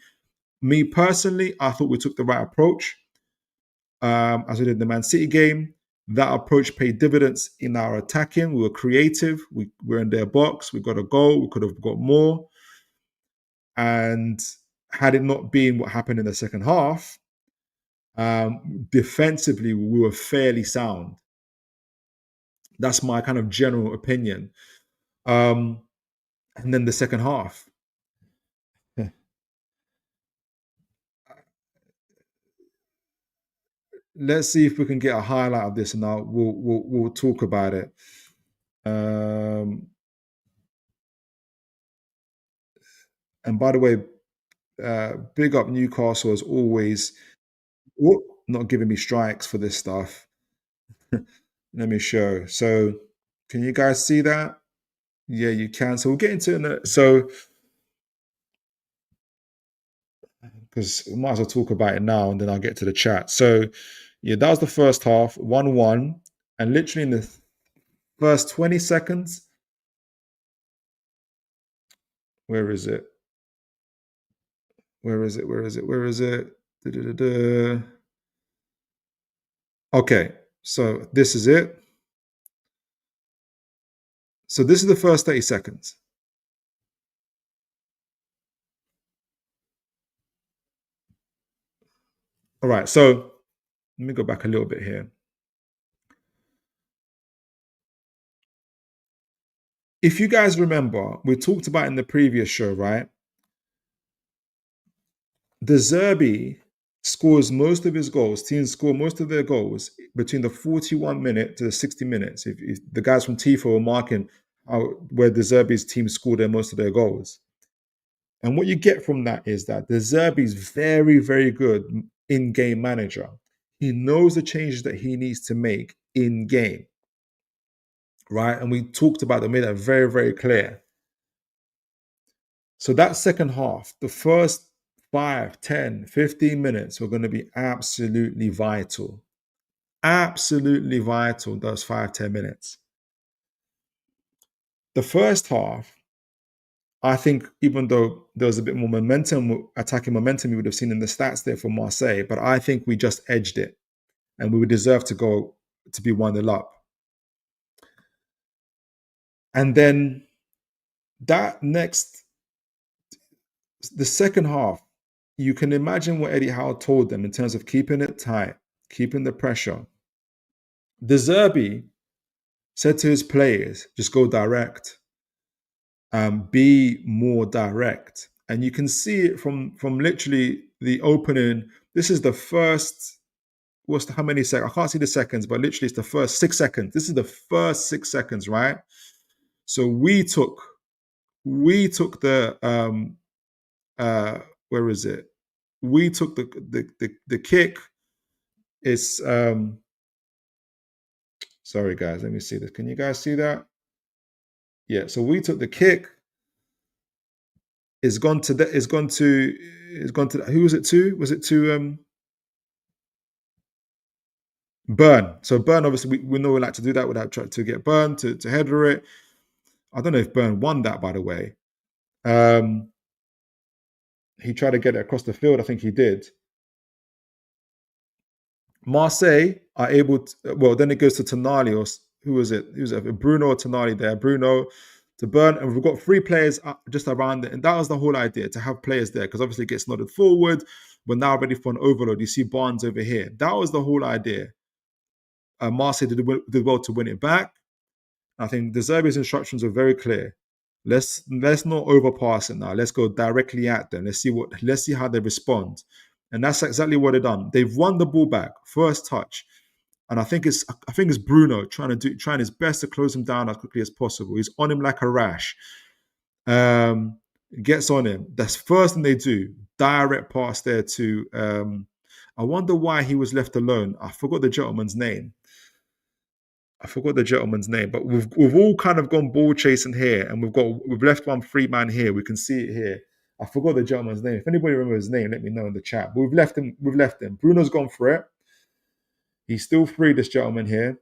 me personally, I thought we took the right approach. As we did in the Man City game, that approach paid dividends in our attacking. We were creative. We were in their box. We got a goal. We could have got more. And had it not been what happened in the second half, defensively, we were fairly sound. That's my kind of general opinion. And then the second half. Let's see if we can get a highlight of this, and we'll talk about it. And by the way, big up Newcastle as always. Whoop, not giving me strikes for this stuff. Let me show. So, can you guys see that? Yeah, you can. So we'll get into it. So, because we might as well talk about it now, and then I'll get to the chat. So, yeah, that was the first half, 1-1, and literally in the first 20 seconds. Where is it? Where is it? Where is it? Where is it? Da-da-da-da. Okay, so this is it. So this is the first 30 seconds. All right, so let me go back a little bit here. If you guys remember, we talked about in the previous show, right? De Zerbi scores most of his goals. Teams score most of their goals between the 41 minute to the 60 minutes. If the guys from Tifo are marking where De Zerbi's team scored most of their goals. And what you get from that is that De Zerbi's very, very good in-game manager. He knows the changes that he needs to make in-game, right? And we talked about that, made that very, very clear. So that second half, the first 5, 10, 15 minutes are going to be absolutely vital. Absolutely vital, those 5, 10 minutes. The first half, I think, even though there was a bit more momentum, attacking momentum, you would have seen in the stats there for Marseille, but I think we just edged it and we would deserve to go to be 1-0 up. And then the second half, you can imagine what Eddie Howe told them in terms of keeping it tight, keeping the pressure. De Zerbi said to his players, just go direct, be more direct. And you can see it from literally the opening. This is the first, how many seconds? I can't see the seconds, but literally it's the first 6 seconds. This is the first 6 seconds, right? So we took the, where is it? We took the kick. It's, sorry guys, let me see this. Can you guys see that? Yeah, so we took the kick. It's gone to who was it to? Was it to Burn? So Burn, obviously, we know we like to do that without trying to get Burn to header it. I don't know if Burn won that, by the way. He tried to get it across the field. I think he did. Marseille are able to, well, then it goes to Tonali, or who was it? Who was it? Bruno or Tonali there. Bruno to Burn, and we've got 3 players just around it. And that was the whole idea, to have players there, because obviously it gets nodded forward. We're now ready for an overload. You see Barnes over here. That was the whole idea. Marseille did well to win it back. I think De Zerbi's instructions are very clear. Let's not overpass it now. Let's go directly at them. Let's see how they respond. And that's exactly what they've done. They've won the ball back, first touch. And I think it's Bruno trying his best to close him down as quickly as possible. He's on him like a rash. Gets on him. That's first thing they do. Direct pass there to I wonder why he was left alone. I forgot the gentleman's name. But we've all kind of gone ball chasing here, and we've left one free man here. We can see it here. I forgot the gentleman's name. If anybody remembers his name, let me know in the chat. But we've left him. Bruno's gone for it. He's still free, this gentleman here.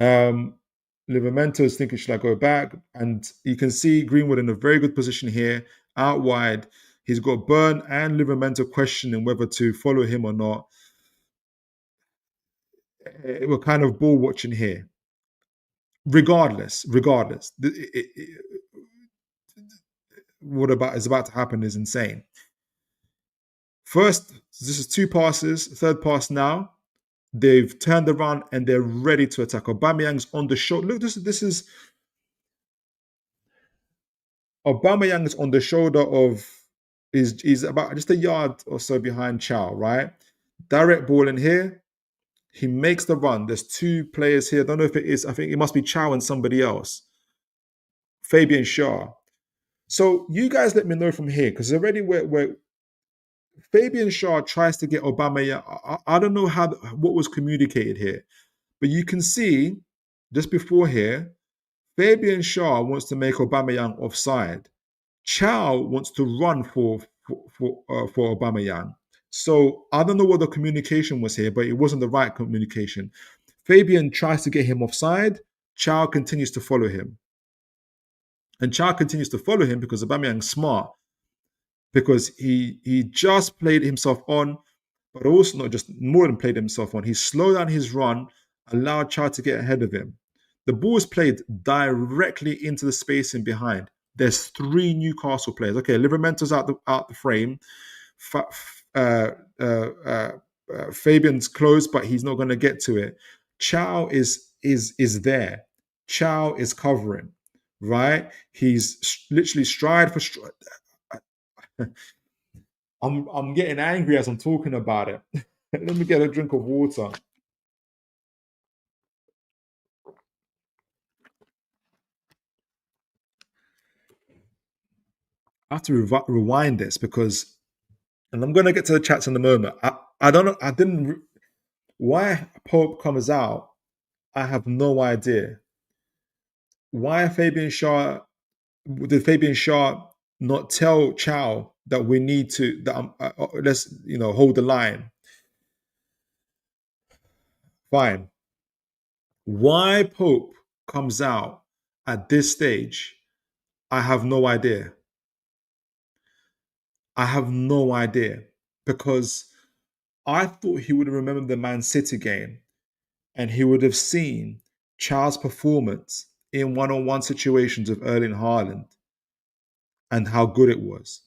Livramento is thinking, should I go back? And you can see Greenwood in a very good position here, out wide. He's got Burn and Livramento questioning whether to follow him or not. We're kind of ball watching here. Regardless, what is about to happen is insane. First, this is 2 passes. Third pass now. They've turned around and they're ready to attack. Aubameyang's on the shoulder. Look, this is Aubameyang is on the shoulder of is about just a yard or so behind Chow, right? Direct ball in here. He makes the run. There's 2 players here. I don't know if it is. I think it must be Chow and somebody else. Fabian Schär. So you guys let me know from here, because already where Fabian Schär tries to get Aubameyang. I don't know what was communicated here, but you can see just before here, Fabian Schär wants to make Aubameyang offside. Chow wants to run for Aubameyang. So I don't know what the communication was here, but it wasn't the right communication. Fabian tries to get him offside. Chow continues to follow him. And Chow continues to follow him because Aubameyang's smart. Because he just played himself on, but also not just more than played himself on. He slowed down his run, allowed Chow to get ahead of him. The ball is played directly into the spacing behind. There's 3 Newcastle players. Okay, Livramento's out the frame. Fabian's close, but he's not going to get to it. Chow is there. Chow is covering, right? He's literally stride for stride. I'm getting angry as I'm talking about it. Let me get a drink of water. I have to rewind this because, and I'm going to get to the chats in a moment. I don't know. I didn't. Why Pope comes out, I have no idea. Why Fabian Shaw did Fabian Shaw not tell Chow that we need to that let's hold the line? Fine. Why Pope comes out at this stage, I have no idea. I have no idea because I thought he would have remembered the Man City game and he would have seen Chow's performance in one-on-one situations of Erling Haaland and how good it was.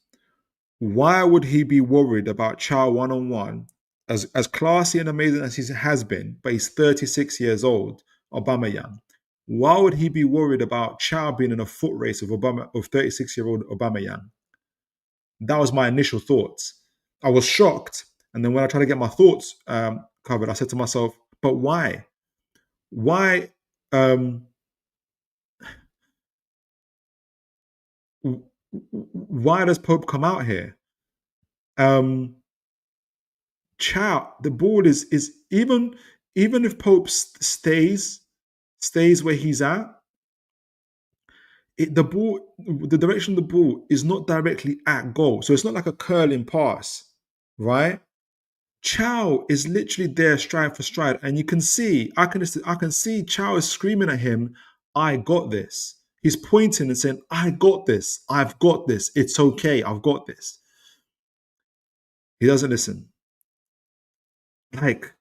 Why would he be worried about Chow one-on-one, as classy and amazing as he has been, but he's 36 years old, Aubameyang? Why would he be worried about Chow being in a foot race of 36-year-old Aubameyang? That was my initial thoughts. I was shocked, and then when I tried to get my thoughts covered, I said to myself, "But why? Why? Why does Pope come out here?" Chow, the ball is even if Pope stays where he's at, the direction of the ball is not directly at goal, so it's not like a curling pass, right? Chow is literally there stride for stride, and you can see, I can see Chow is screaming at him, "I got this." He's pointing and saying, "I got this. I've got this. It's okay. I've got this." He doesn't listen. Like,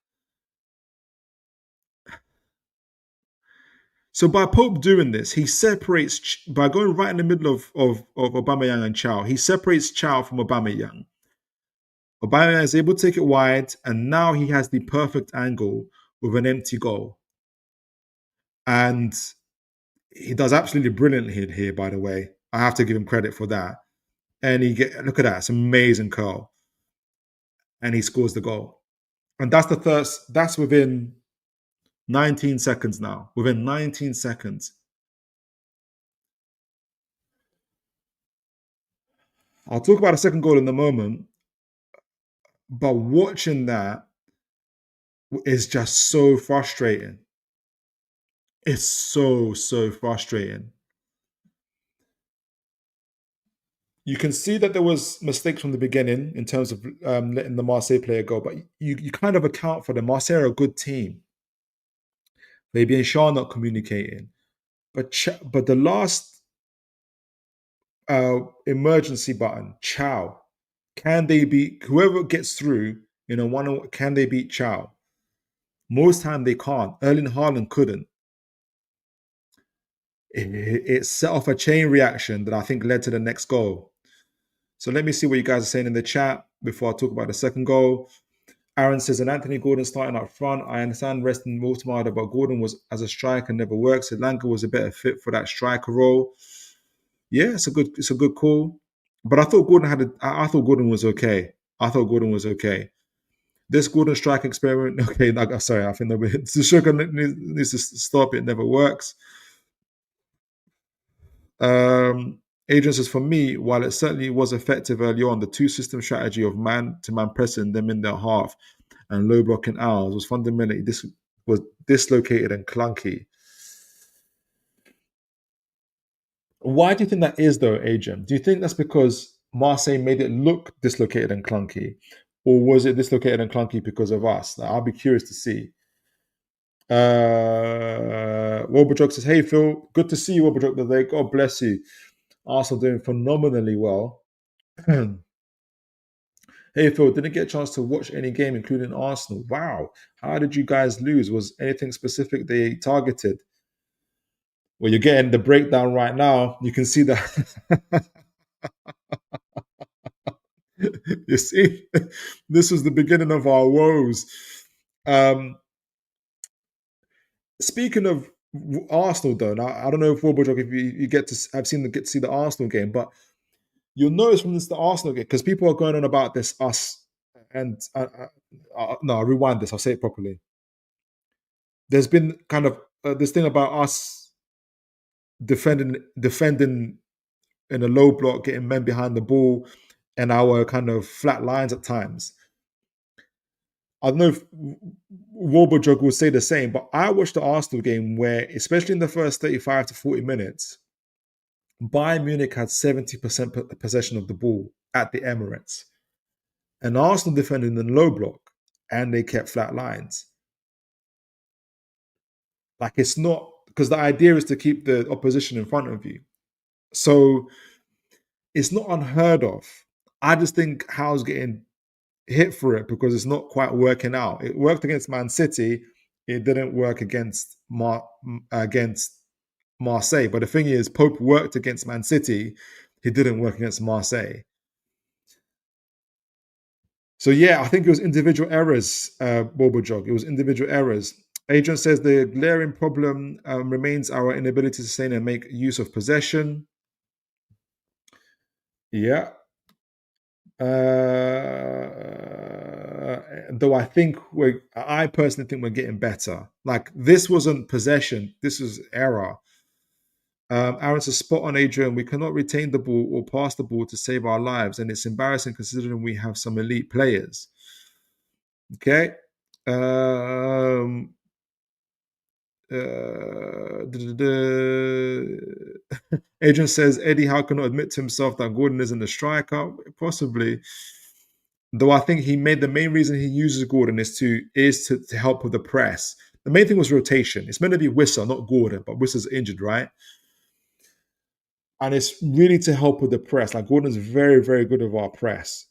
so by Pope doing this, he separates by going right in the middle of Aubameyang and Chow. He separates Chow from Aubameyang. Aubameyang is able to take it wide, and now he has the perfect angle with an empty goal. And he does absolutely brilliantly here, by the way. I have to give him credit for that. And look at that, it's an amazing curl. And he scores the goal. And that's within 19 seconds now. Within 19 seconds. I'll talk about a second goal in a moment. But watching that is just so frustrating. It's so frustrating. You can see that there was mistakes from the beginning in terms of letting the Marseille player go, but you kind of account for them. Marseille are a good team. Fabian Shaw not communicating, but the last emergency button, Chow, can they beat whoever gets through in a one? Can they beat Chow? Most time they can't. Erling Haaland couldn't. It set off a chain reaction that I think led to the next goal. So let me see what you guys are saying in the chat before I talk about the second goal. Aaron says, and Anthony Gordon starting up front. I understand resting Mortimer, but Gordon was as a striker never works. Solanke was a better fit for that striker role. Yeah, it's a good call. But I thought Gordon was okay. This Gordon strike experiment, okay, sorry, I think the sugar needs to stop. It never works. Adrian says, for me, while it certainly was effective early on, the two-system strategy of man-to-man pressing them in their half and low blocking ours was fundamentally was dislocated and clunky. Why do you think that is, though, Adrian? Do you think that's because Marseille made it look dislocated and clunky, or was it dislocated and clunky because of us? I'll be curious to see. Wobajok says, "Hey Phil, good to see you, Wobajok, today. God bless you. Arsenal doing phenomenally well." Hey Phil, didn't get a chance to watch any game, including Arsenal. Wow, how did you guys lose? Was anything specific they targeted? Well, you're getting the breakdown right now. You can see that. You see, this was the beginning of our woes. Speaking of Arsenal though. Now, I don't know if Warburg, if you get to have seen get to see the Arsenal game, but you'll notice from this the Arsenal game because people are going on about this us and no, I'll rewind this. I'll say it properly. There's been kind of this thing about us defending in a low block, getting men behind the ball, and our kind of flat lines at times. I don't know if Warburg will say the same, but I watched the Arsenal game where, especially in the first 35 to 40 minutes, Bayern Munich had 70% possession of the ball at the Emirates. And Arsenal defended in the low block, and they kept flat lines. Like, it's not, because the idea is to keep the opposition in front of you. So it's not unheard of. I just think Howe's getting hit for it because it's not quite working out. It worked against Man City. It didn't work against Marseille. But the thing is, Pope worked against Man City. He didn't work against Marseille. So yeah, I think it was individual errors, Bobojog. It was individual errors. Adrian says the glaring problem remains our inability to sustain and make use of possession. Yeah. Though I personally think we're getting better. Like, this wasn't possession, this was error. Aaron's a spot on, Adrian. We cannot retain the ball or pass the ball to save our lives, and it's embarrassing considering we have some elite players. Okay. Adrian says Eddie Howe cannot admit to himself that Gordon isn't a striker. Possibly. Though I think he made the main reason he uses Gordon is to help with the press. The main thing was rotation. It's meant to be Wissa, not Gordon, but Wissa's injured, right? And it's really to help with the press. Like, Gordon's very, very good with our press.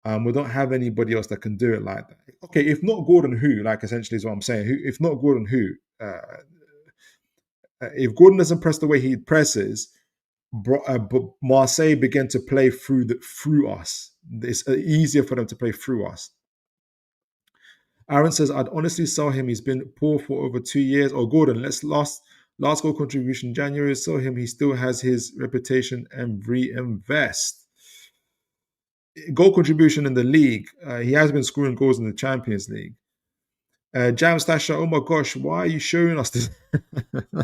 We don't have anybody else that can do it like that. Okay, if not Gordon, who? Like, essentially is what I'm saying. If not Gordon, who? If Gordon doesn't press the way he presses, Marseille began to play through us. It's easier for them to play through us. Aaron says, I'd honestly sell him. He's been poor for over 2 years. Oh, Gordon, last goal contribution January. Sell him. He still has his reputation and reinvest. Goal contribution in the league. He has been scoring goals in the Champions League. Jam Stasher, oh my gosh, why are you showing us this?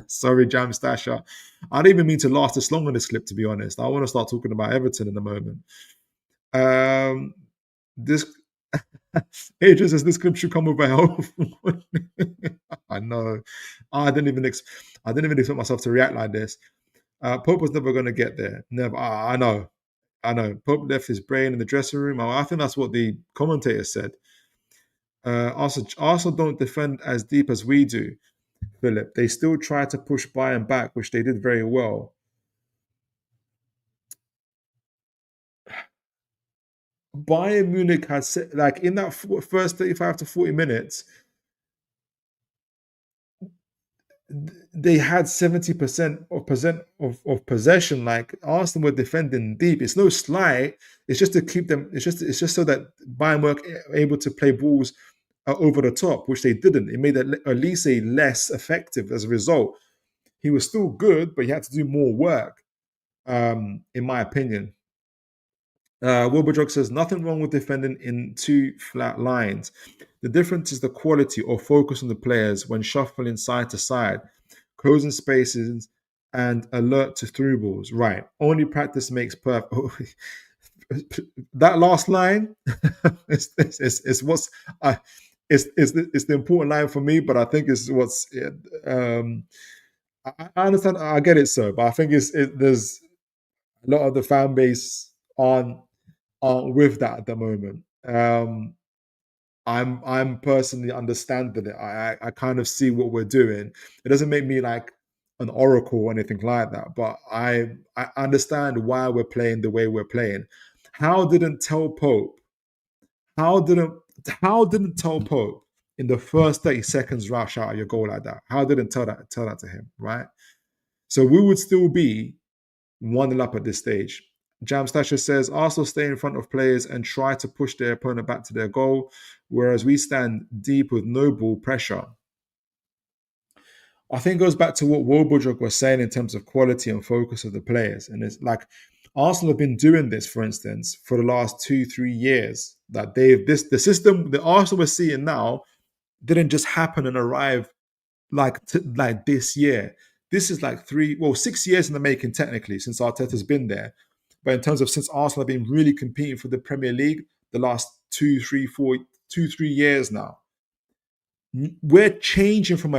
Sorry, Jam Stasher. I don't even mean to last this long on this clip, to be honest. I want to start talking about Everton in a moment. This Adrian says this clip should come with a health. I know. I didn't even expect myself to react like this. Pope was never going to get there. Never. I know. Pope left his brain in the dressing room. I think that's what the commentator said. Arsenal don't defend as deep as we do, Philip. They still try to push Bayern back, which they did very well. Bayern Munich had, like, in that first 35 to 40 minutes, they had 70% of possession. Like, Arsenal were defending deep. It's no slight. It's just to keep them. It's just so that Bayern were able to play balls over the top, which they didn't. It made Elise less effective as a result. He was still good, but he had to do more work, in my opinion. Wilbur says, nothing wrong with defending in two flat lines. The difference is the quality or focus on the players when shuffling side to side, closing spaces, and alert to through balls. Right. Only practice makes perfect. That last line is what's it's the important line for me, but I think it's what's I understand. I get it, sir, but I think there's a lot of the fan base aren't with that at the moment. I'm personally understanding it. I kind of see what we're doing. It doesn't make me like an oracle or anything like that, but I understand why we're playing the way we're playing. How didn't tell Pope in the first 30 seconds rush out of your goal like that? How didn't tell that to him, right? So we would still be 1-0 up at this stage. Jam Stasher says, Arsenal stay in front of players and try to push their opponent back to their goal, whereas we stand deep with no ball pressure. I think it goes back to what Wobodrog was saying in terms of quality and focus of the players. And it's like Arsenal have been doing this, for instance, for the last 2-3 years. That the system, the Arsenal we're seeing now didn't just happen and arrive like this year. This is like 6 years in the making, technically, since Arteta's been there. But in terms of since Arsenal have been really competing for the Premier League the last 2-3 years now, we're changing from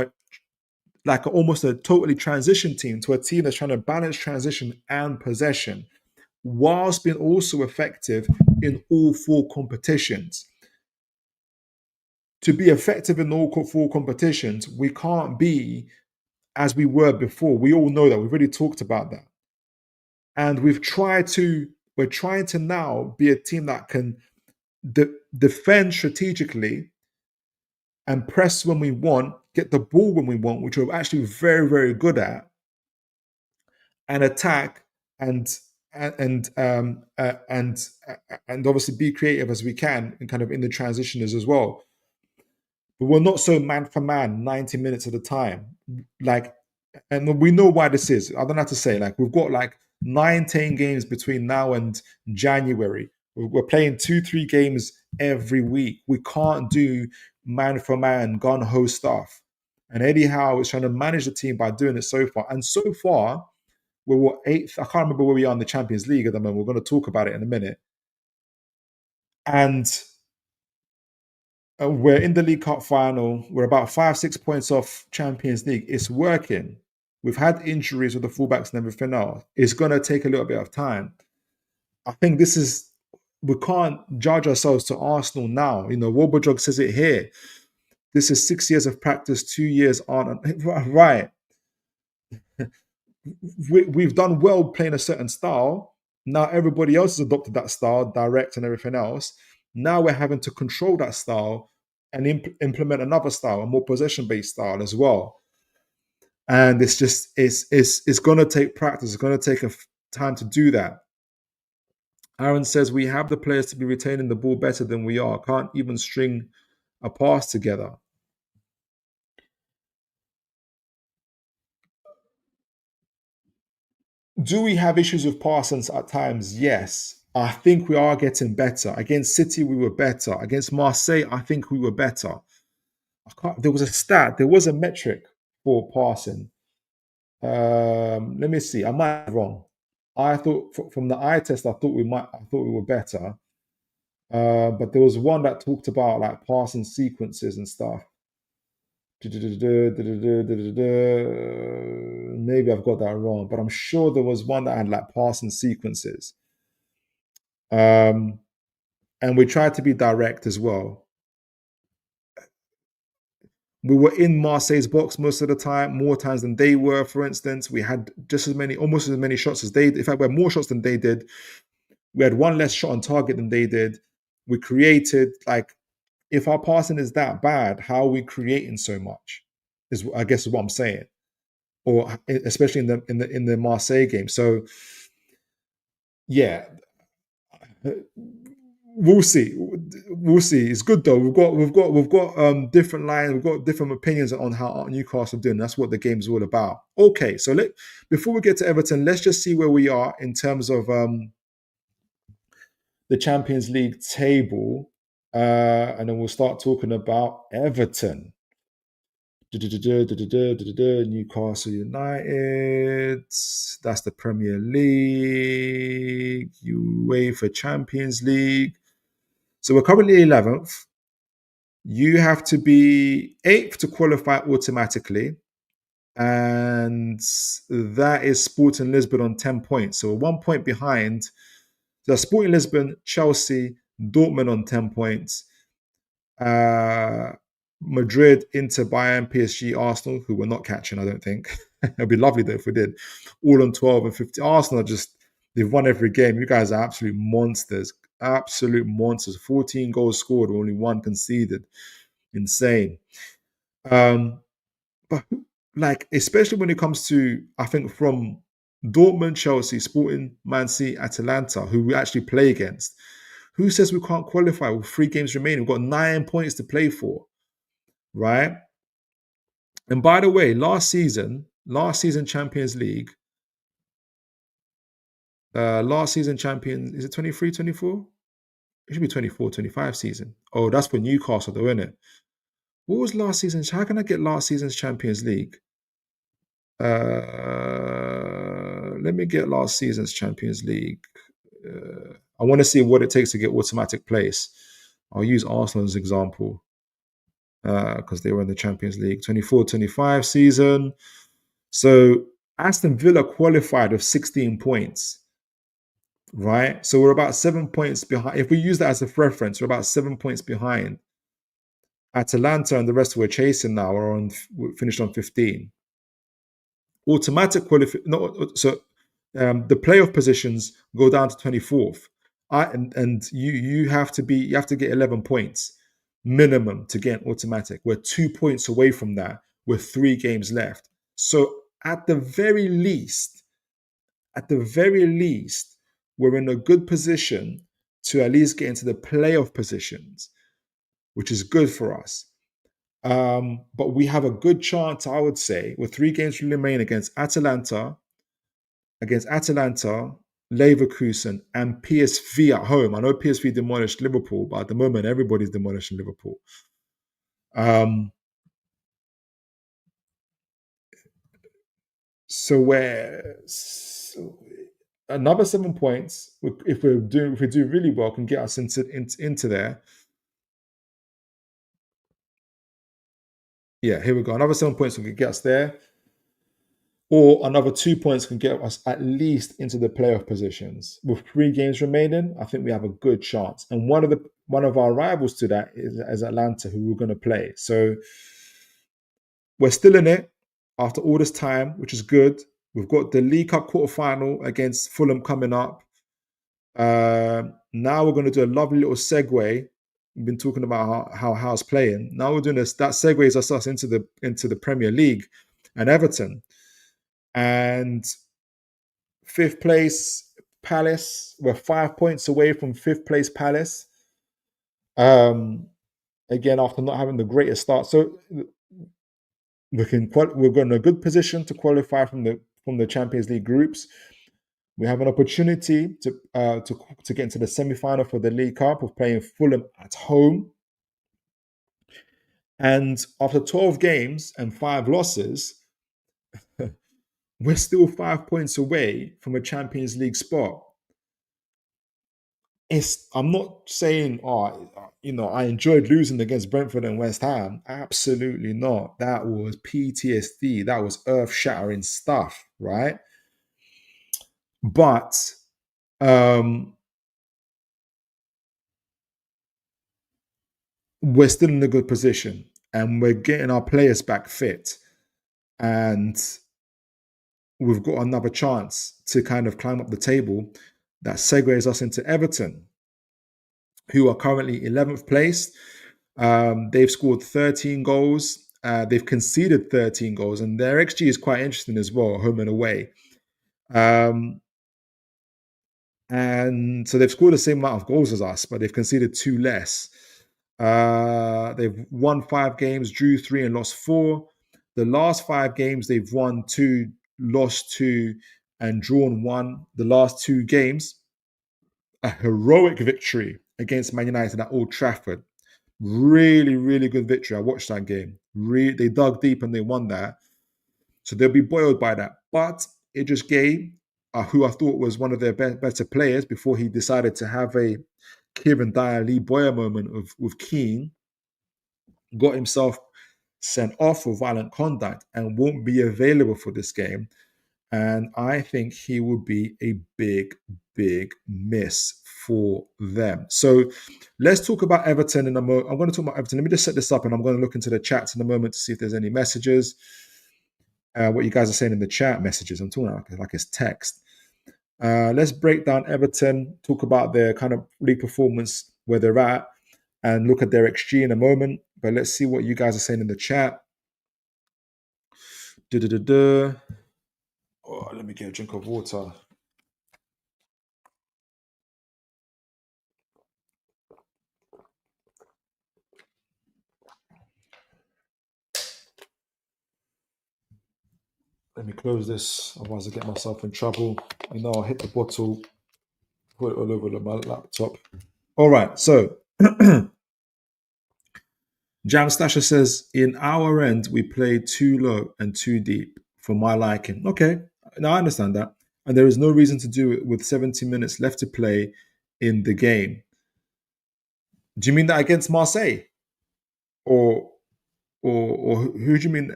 almost a totally transition team to a team that's trying to balance transition and possession, whilst being also effective in all four competitions. To be effective in all four competitions, we can't be as we were before. We all know that. We've already talked about that. And we're trying to now be a team that can defend strategically and press when we want, get the ball when we want, which we're actually very, very good at, and attack and and obviously be creative as we can and kind of in the transitioners as well. But we're not so man for man 90 minutes at a time. And we know why this is. I don't have to say, we've got 9-10 games between now and January. We're playing 2-3 games every week. We can't do man for man, gun ho stuff. And Eddie Howe is trying to manage the team by doing it so far. And so far, we're eighth. I can't remember where we are in the Champions League at the moment. We're going to talk about it in a minute. And we're in the League Cup final. We're about 5-6 points off Champions League. It's working. We've had injuries with the fullbacks and everything else. It's going to take a little bit of time. I think we can't judge ourselves to Arsenal now. Wobodrog says it here. This is 6 years of practice, 2 years on. Right. We've done well playing a certain style. Now everybody else has adopted that style, direct and everything else. Now we're having to control that style and implement another style, a more possession-based style as well. And it's going to take practice. It's going to take time to do that. Aaron says we have the players to be retaining the ball better than we are. Can't even string a pass together. Do we have issues with passing at times? Yes. I think we are getting better. Against City, we were better. Against Marseille, I think we were better. There was a stat, there was a metric for passing. Let me see. I might be wrong. I thought from the eye test, I thought we were better. But there was one that talked about passing sequences and stuff. Maybe I've got that wrong, but I'm sure there was one that had passing sequences. And we tried to be direct as well. We were in Marseille's box most of the time, more times than they were, for instance. We had almost as many shots as they did. In fact, we had more shots than they did. We had one less shot on target than they did. We created, if our passing is that bad, how are we creating so much? I guess is what I'm saying. Or especially in the Marseille game. So yeah. We'll see. It's good though. We've got different lines. We've got different opinions on how Newcastle are doing. That's what the game's all about. Okay, so before we get to Everton, let's just see where we are in terms of the Champions League table, and then we'll start talking about Everton. Newcastle United. That's the Premier League. UEFA Champions League. So we're currently 11th. You have to be 8th to qualify automatically. And that is Sporting Lisbon on 10 points. So 1 point behind. So that's Sporting Lisbon, Chelsea, Dortmund on 10 points. Madrid, Inter, Bayern, PSG, Arsenal, who we're not catching, I don't think. It'd be lovely though if we did. All on 12 and 15. Arsenal they've won every game. You guys are absolute monsters. Absolute monsters. 14 goals scored, only 1 conceded. Insane. But especially when it comes to, I think, from Dortmund, Chelsea, Sporting, Man City, Atalanta, who we actually play against. Who says we can't qualify with 3 games remaining? We've got 9 points to play for, right? And by the way, last season Champions League, last season champion, is it 23, 24? It should be 24, 25 season. Oh, that's for Newcastle though, isn't it? What was last season's? How can I get last season's Champions League? Let me get last season's Champions League. I want to see what it takes to get automatic place. I'll use Arsenal as an example because they were in the Champions League 24-25 season. So Aston Villa qualified with 16 points, right? So we're about 7 points behind. If we use that as a reference, we're about 7 points behind. Atalanta and the rest we're chasing now are finished on 15. Automatic qualification. No, so the playoff positions go down to 24th. And you have to get 11 points minimum to get automatic. We're 2 points away from that with 3 games left. So at the very least, we're in a good position to at least get into the playoff positions, which is good for us. But we have a good chance, I would say, with 3 games to remain against Atalanta, Leverkusen, and PSV at home. I know PSV demolished Liverpool, but at the moment, everybody's demolishing Liverpool. So another 7 points, if we do really well, can get us into there. Yeah, here we go. Another 7 points can get us there. Or another 2 points can get us at least into the playoff positions. With 3 games remaining, I think we have a good chance. And one of our rivals to that is Atlanta, who we're going to play. So we're still in it after all this time, which is good. We've got the League Cup quarterfinal against Fulham coming up. Now we're going to do a lovely little segue. We've been talking about how Howe's playing. Now we're doing this. That segues us into the Premier League and Everton. And 5th place Palace. We're 5 points away from 5th place Palace. Again, after not having the greatest start, so we're in a good position to qualify from the Champions League groups. We have an opportunity to get into the semi-final for the League Cup of playing Fulham at home. And after 12 games and 5 losses, we're still 5 points away from a Champions League spot. I'm not saying, I enjoyed losing against Brentford and West Ham. Absolutely not. That was PTSD. That was earth-shattering stuff, right? But we're still in a good position and we're getting our players back fit. And we've got another chance to kind of climb up the table. That segues us into Everton, who are currently 11th place. They've scored 13 goals. They've conceded 13 goals, and their XG is quite interesting as well, home and away. And so they've scored the same amount of goals as us, but they've conceded 2 less. They've won 5 games, drew 3, and lost 4. The last 5 games, they've won 2, lost 2, and drawn 1. The last 2 games, a heroic victory against Man United at Old Trafford. Really, really good victory. I watched that game. They dug deep and they won that. So they'll be boiled by that. But Idris Gueye, who I thought was one of their better players before he decided to have a Kieran Dyer Lee Boyer moment with Keane, got himself sent off for violent conduct and won't be available for this game. And I think he will be a big, big miss for them. So let's talk about Everton in a moment. I'm going to talk about Everton. Let me just set this up and I'm going to look into the chats in a moment to see if there's any messages. What you guys are saying in the chat messages. I'm talking like it's text. Let's break down Everton, talk about their kind of league performance, where they're at, and look at their XG in a moment. But let's see what you guys are saying in the chat. Oh, let me get a drink of water. Let me close this, otherwise I get myself in trouble. I'll hit the bottle, put it all over my laptop. All right, so Jam Stasher says, in our end, we play too low and too deep for my liking. Okay, now I understand that. And there is no reason to do it with 70 minutes left to play in the game. Do you mean that against Marseille? Or or who do you mean?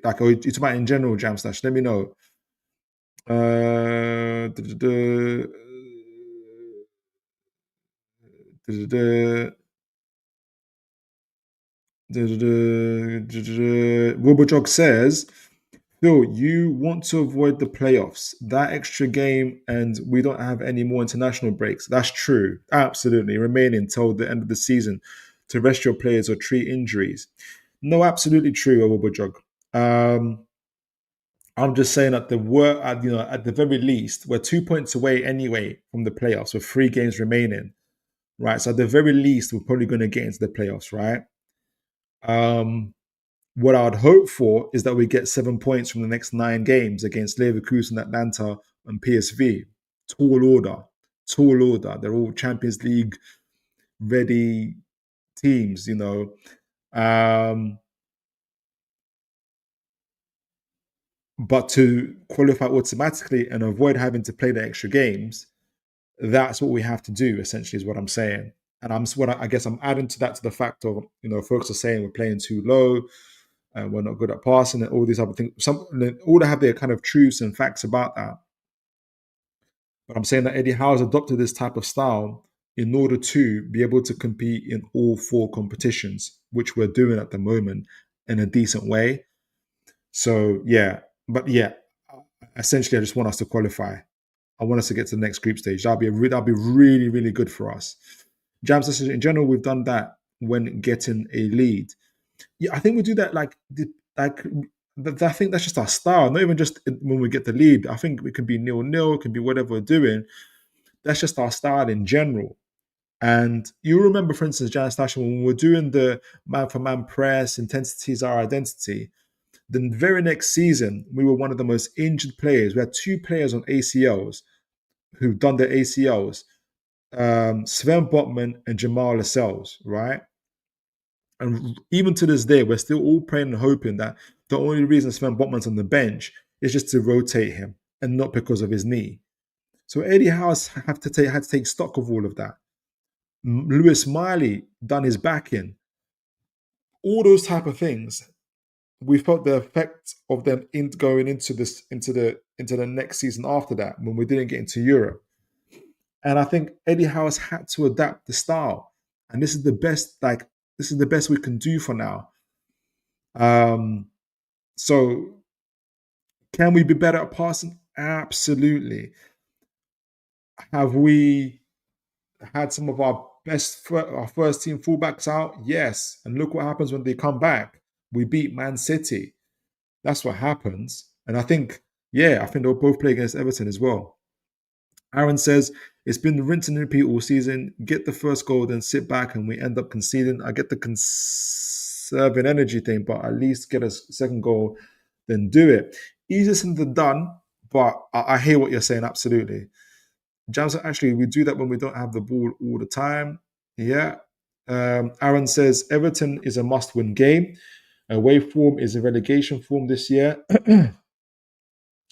Like, are you talking about in general, Jam Stash? Let me know. Uh, duh, duh, duh, duh, Jog says, Phil, you want to avoid the playoffs, that extra game, and we don't have any more international breaks. That's true. Absolutely. Remain until the end of the season to rest your players or treat injuries. No, absolutely true, Jog. I'm just saying at at the very least, we're 2 points away anyway from the playoffs with 3 games remaining, right? So at the very least, we're probably going to get into the playoffs, right? What I'd hope for is that we get 7 points from the next 9 games against Leverkusen, Atlanta, and PSV. Tall order, tall order. They're all Champions League ready teams, But to qualify automatically and avoid having to play the extra games, that's what we have to do. Essentially, is what I'm saying. And I guess I'm adding to that to the fact of folks are saying we're playing too low and we're not good at passing and all these other things. All they have their kind of truths and facts about that. But I'm saying that Eddie Howe has adopted this type of style in order to be able to compete in all 4 competitions, which we're doing at the moment in a decent way. So but essentially, I just want us to qualify. I want us to get to the next group stage. That'll be really, really good for us. Jam says in general, we've done that when getting a lead. Yeah, I think we do that I think that's just our style. Not even just when we get the lead. I think it can be 0-0, it can be whatever we're doing. That's just our style in general. And you remember, for instance, Jan Stash, when we're doing the man-for-man press, intensity is our identity. The very next season, we were one of the most injured players. We had 2 players on ACLs who've done their ACLs, Sven Botman and Jamal Lascelles, right? And even to this day, we're still all praying and hoping that the only reason Sven Botman's on the bench is just to rotate him and not because of his knee. So Eddie Howe had to take stock of all of that. Lewis Miley done his back in. All those type of things. We felt the effect of them going into the next season after that when we didn't get into Europe. And I think Eddie Howe has had to adapt the style. And this is the best we can do for now. So can we be better at passing? Absolutely. Have we had some of our first team fullbacks out? Yes. And look what happens when they come back. We beat Man City. That's what happens. And I think they'll both play against Everton as well. Aaron says, it's been the rinse and repeat all season. Get the first goal, then sit back, and we end up conceding. I get the conserving energy thing, but at least get a second goal, then do it. Easier said than done, but I hear what you're saying, absolutely. Jamson, actually, we do that when we don't have the ball all the time. Yeah. Aaron says, Everton is a must-win game. Away form is a relegation form this year.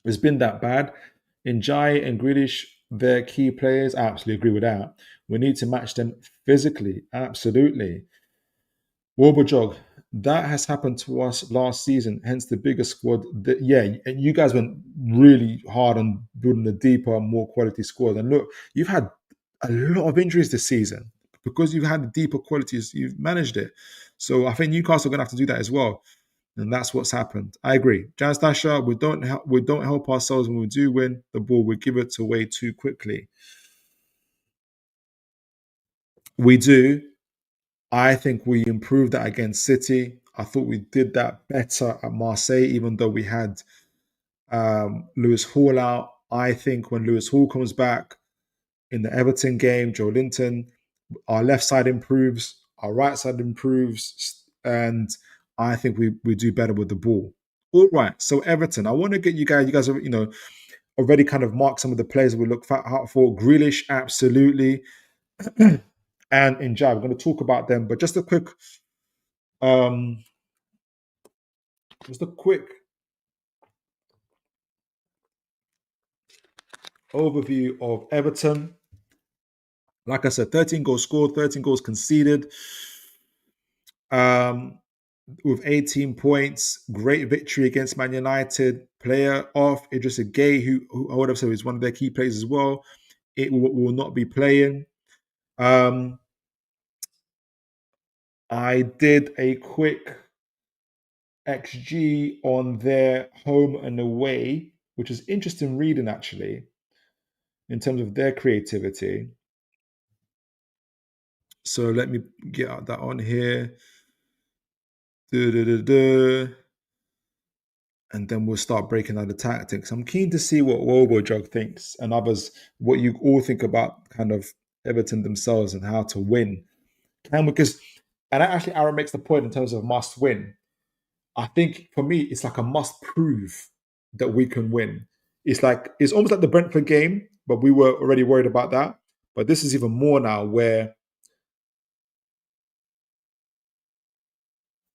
It's been that bad. Njai and Grealish, they're key players. I absolutely agree with that. We need to match them physically. Absolutely. Wobajog, that has happened to us last season, hence the bigger squad. And you guys went really hard on building a deeper, more quality squad. And look, you've had a lot of injuries this season. Because you've had the deeper qualities, you've managed it. So I think Newcastle are going to have to do that as well. And that's what's happened. I agree. Jan Stasha, we don't help ourselves when we do win the ball. We give it away too quickly. We do. I think we improved that against City. I thought we did that better at Marseille, even though we had Lewis Hall out. I think when Lewis Hall comes back in the Everton game, Joe Linton, our left side improves, our right side improves, and I think we do better with the ball. All right. So Everton, I want to get you guys. You guys have already kind of marked some of the players we look out for. Grealish, absolutely, and Njai. We're going to talk about them, but um, just a quick overview of Everton. Like I said, 13 goals scored, 13 goals conceded. With 18 points, great victory against Man United. Player off Idrissa Gueye, who I would have said is one of their key players as well. It will not be playing. I did a quick XG on their home and away, which is interesting reading actually, in terms of their creativity. So let me get that on here. And then we'll start breaking down the tactics. I'm keen to see what Jug thinks and others, what you all think about kind of Everton themselves and how to win. Because, and actually, Aaron makes the point in terms of must win. I think for me, it's like a must prove that we can win. It's almost like the Brentford game, but we were already worried about that. But this is even more now where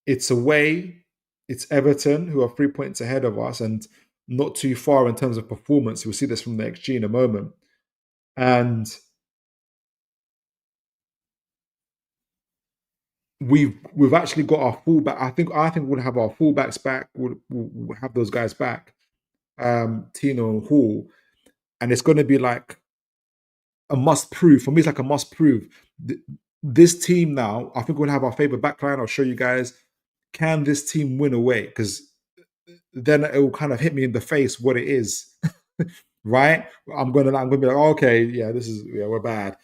it's away, it's Everton who are 3 points ahead of us and not too far in terms of performance. We'll see this from the XG in a moment. And we've actually got our fullback. I think we'll have our fullbacks back. We'll have those guys back, Tino and Hall, and it's going to be like a must prove for me. It's like a must prove. This team now, I think we'll have our favorite backline. I'll show you guys. Can this team win away? Because then it will kind of hit me in the face what it is, right? I'm gonna be like, okay, yeah, we're bad,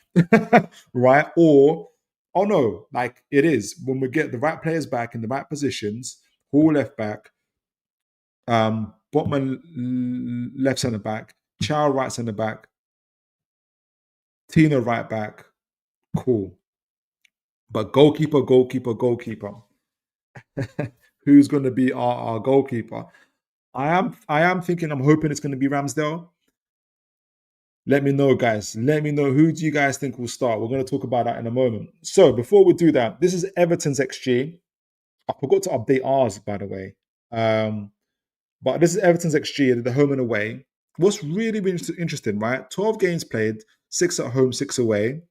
right? Or oh no, like it is when we get the right players back in the right positions. Hall left back, Botman left centre back, Chow right centre back, Tino right back. Cool, but goalkeeper. Who's going to be our goalkeeper? I am thinking. I'm hoping it's going to be Ramsdale. Let me know, guys. Let me know who do you guys think will start. We're going to talk about that in a moment. So before we do that, this is Everton's XG. I forgot to update ours, by the way. But this is Everton's XG, the home and away. What's really interesting, right? 12 games played, 6 at home, 6 away.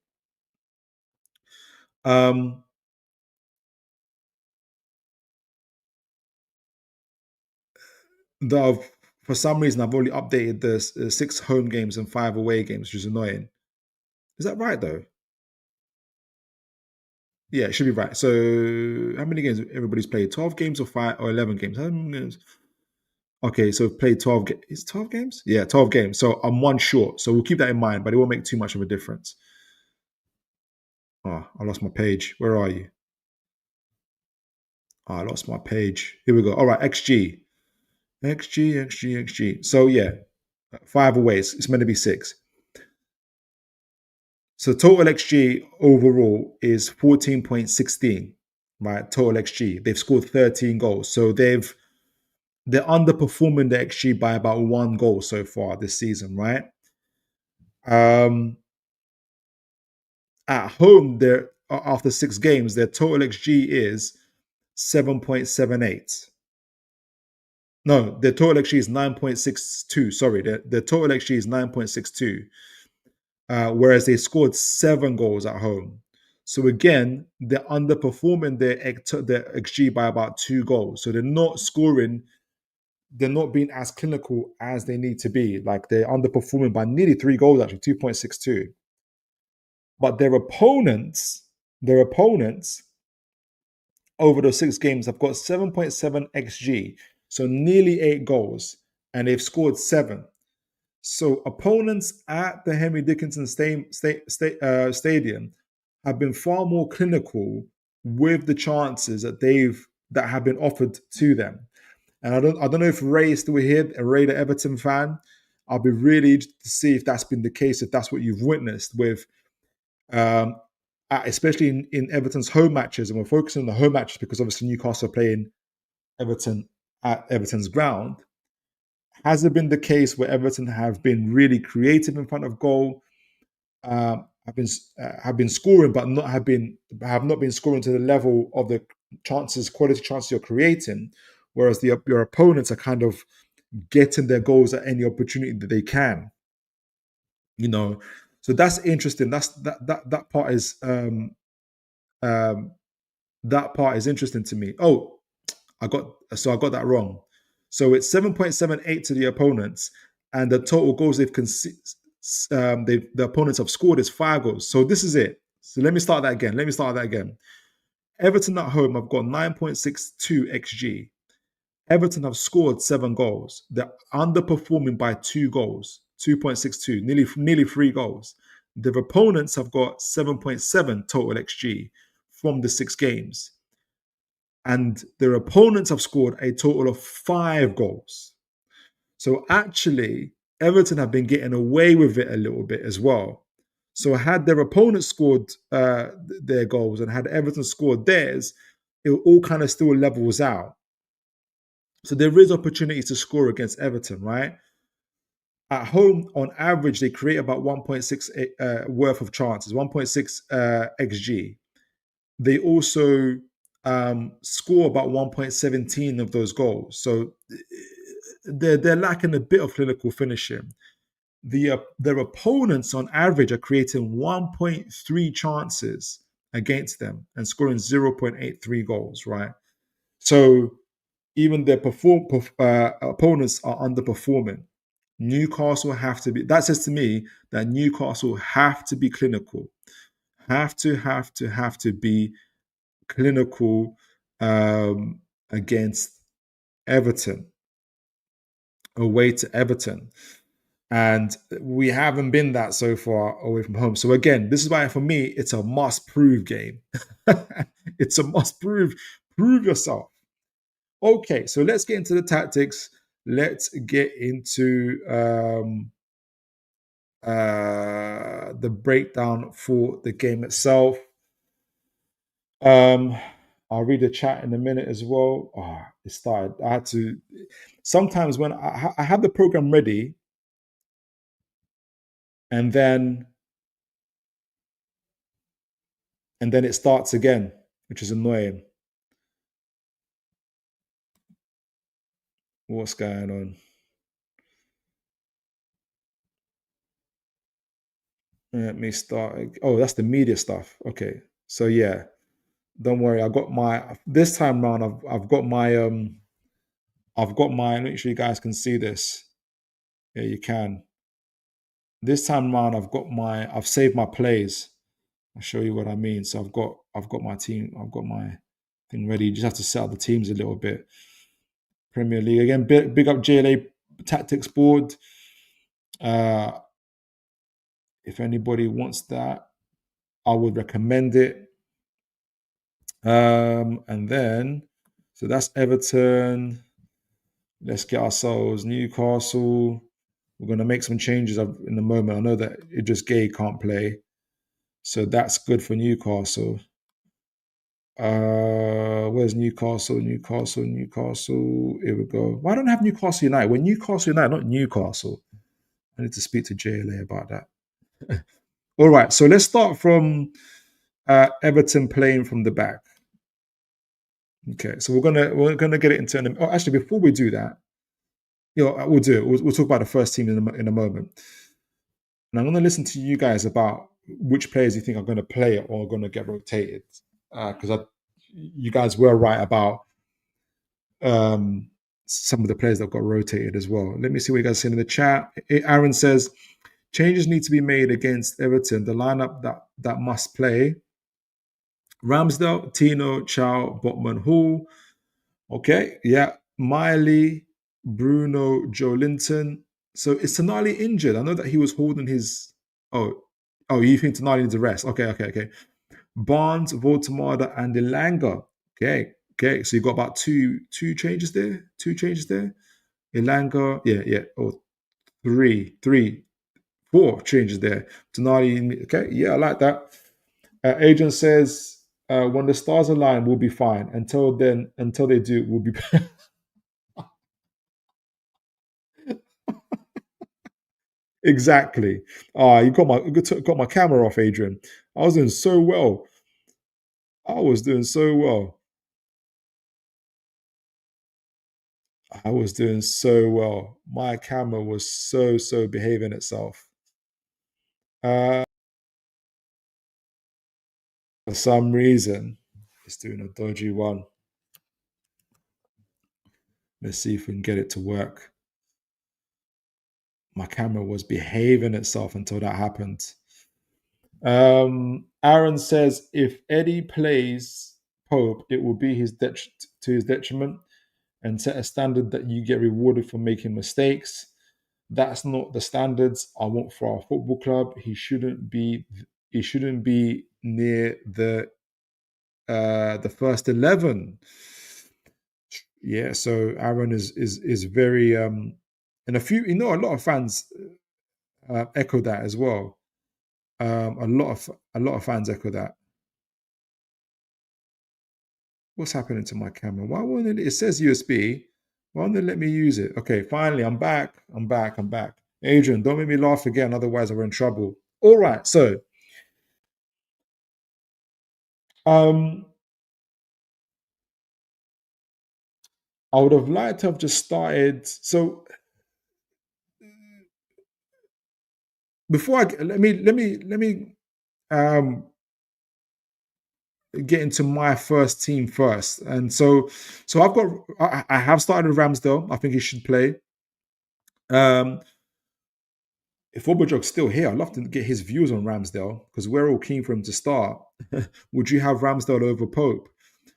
For some reason, I've only updated the 6 home games and 5 away games, which is annoying. Is that right, though? Yeah, it should be right. So, how many games everybody's played? 12 games or 5 or 11 games? How many games? Okay, so played 12 games. Is 12 games? Yeah, 12 games. So, I'm one short. So, we'll keep that in mind, but it won't make too much of a difference. Oh, I lost my page. Where are you? Oh, I lost my page. Here we go. All right, XG. XG. So, yeah, 5 away. It's meant to be 6. So total XG overall is 14.16, right? Total XG. They've scored 13 goals. So they're underperforming the XG by about 1 goal so far this season, right? At home, they're after 6 games, their total XG is 7.78. No, their total XG is 9.62. Sorry, their total XG is 9.62. Whereas they scored 7 goals at home. So again, they're underperforming their XG by about 2 goals. So they're not scoring, they're not being as clinical as they need to be. Like they're underperforming by nearly 3 goals, actually, 2.62. But their opponents over those 6 games have got 7.7 XG. So nearly 8 goals. And they've scored 7. So opponents at the Henry Dickinson Stadium have been far more clinical with the chances that have been offered to them. And I don't know if Ray is still here, Ray the Everton fan. I'll be really interested to see if that's been the case, if that's what you've witnessed with, especially in Everton's home matches. And we're focusing on the home matches because obviously Newcastle are playing Everton at Everton's ground. Has it been the case where Everton have been really creative in front of goal? Have been scoring, but have not been scoring to the level of the quality chances you're creating. Whereas your opponents are kind of getting their goals at any opportunity that they can. So that's interesting. That part is um, that part is interesting to me. Oh, I got that wrong. So it's 7.78 to the opponents, and the total goals the opponents have scored is 5 goals. So this is it. So let me start that again. Everton at home have got 9.62 xg. Everton have scored 7 goals. They're underperforming by 2 goals, 2.62, nearly 3 goals. The opponents have got 7.7 total xg from the 6 games. And their opponents have scored a total of 5 goals. So actually, Everton have been getting away with it a little bit as well. So had their opponents scored their goals and had Everton scored theirs, it all kind of still levels out. So there is opportunity to score against Everton, right? At home, on average, they create about 1.6 worth of chances, 1.6 xg. They also score about 1.17 of those goals. So they're lacking a bit of clinical finishing. Their opponents, on average, are creating 1.3 chances against them and scoring 0.83 goals, right? So even their opponents are underperforming. Newcastle have to be. That says to me that Newcastle have to be clinical, have to be clinical against Everton, away to Everton. And we haven't been that so far away from home. So again, this is why for me, it's a must-prove game. It's a must-prove. Prove yourself. Okay, so let's get into the tactics. Let's get into the breakdown for the game itself. I'll read the chat in a minute as well. Oh, it started. I had to. Sometimes when I have the program ready, and then it starts again, which is annoying. What's going on? Let me start. Oh, that's the media stuff. Okay, so yeah, don't worry. I got my this time round. I've got my. Make sure you guys can see this. Yeah, you can. This time round, I've saved my plays. I'll show you what I mean. So I've got my team. I've got my thing ready. You just have to set up the teams a little bit. Premier League again. Big up JLA Tactics board. If anybody wants that, I would recommend it. And then, so that's Everton. Let's get ourselves Newcastle. We're going to make some changes in a moment. I know that Idris Gay can't play, so that's good for Newcastle. Where's Newcastle? Newcastle. Here we go. Why don't I have Newcastle United? We're Newcastle United, not Newcastle. I need to speak to JLA about that. All right, so let's start from Everton playing from the back. Okay, so we're gonna get it into. Oh, actually, before we do that, we'll do it. We'll talk about the first team in a moment. And I'm gonna listen to you guys about which players you think are going to play or are going to get rotated, because you guys were right about some of the players that got rotated as well. Let me see what you guys are saying in the chat. Aaron says changes need to be made against Everton. The lineup that must play: Ramsdale, Tino, Chow, Botman, Hall. Okay, yeah, Miley, Bruno, Joe Linton. So is Tonali injured? I know that he was holding his. Oh, you think Tonali needs a rest? Okay. Barnes, Voltamada, and Elanga. Okay. So you got about two changes there. Elanga, yeah. Oh, three, 4 changes there. Tonali, okay, yeah, I like that. Adrian says when the stars align, we'll be fine. Until they do, we'll be. Exactly. You got my camera off, Adrian. I was doing so well. I was doing so well. I was doing so well. My camera was so behaving itself. Uh, for some reason, it's doing a dodgy one. Let's see if we can get it to work. My camera was behaving itself until that happened. Aaron says if Eddie plays Pope, it will be to his detriment and set a standard that you get rewarded for making mistakes. That's not the standards I want for our football club. He shouldn't be. He shouldn't be near the first 11. Yeah. So Aaron is very and a lot of fans echo that as well. A lot of fans echo that. What's happening to my camera? Why won't it says USB? Why won't they let me use it? Okay, finally, I'm back. I'm back. I'm back. Adrian, don't make me laugh again, otherwise we're in trouble. All right, so um I would have liked to have just started. So before let me um get into my first team first. And so I have started with Ramsdale. I think he should play. Um if Obajog's still here, I'd love to get his views on Ramsdale because we're all keen for him to start. Would you have Ramsdale over Pope?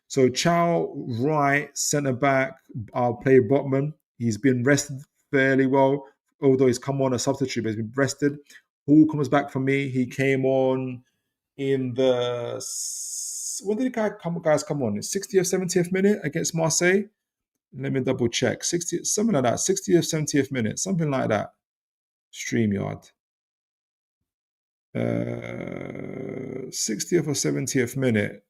So Chow, right, centre back. I'll play Botman. He's been rested fairly well, although he's come on a substitute, but he's been rested. Hall comes back for me. He came on in the when did the guys come on? 60th, 70th minute against Marseille. Let me double check. 60th, something like that. 60th, 70th minute, something like that. StreamYard. 60th or 70th minute.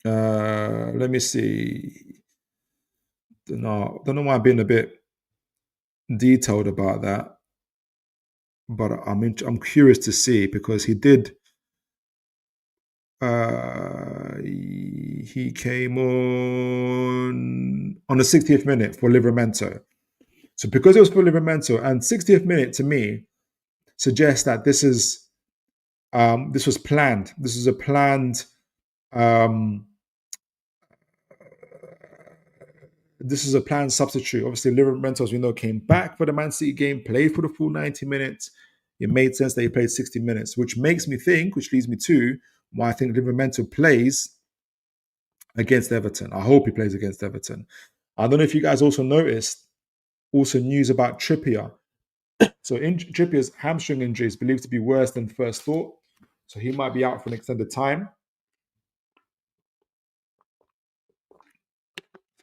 Let me see. Don't know why I've been a bit detailed about that, but I'm curious to see because he did. He came on the 60th minute for Livramento. So because it was for Livramento and 60th minute to me suggests that this was planned. This was a planned. Um, this is a planned substitute. Obviously, Livramento, as we know, came back for the Man City game, played for the full 90 minutes. It made sense that he played 60 minutes, which makes me think, which leads me to why I think Livramento plays against Everton. I hope he plays against Everton. I don't know if you guys also noticed, also news about Trippier. So Trippier's hamstring injury is believed to be worse than first thought. So he might be out for an extended time.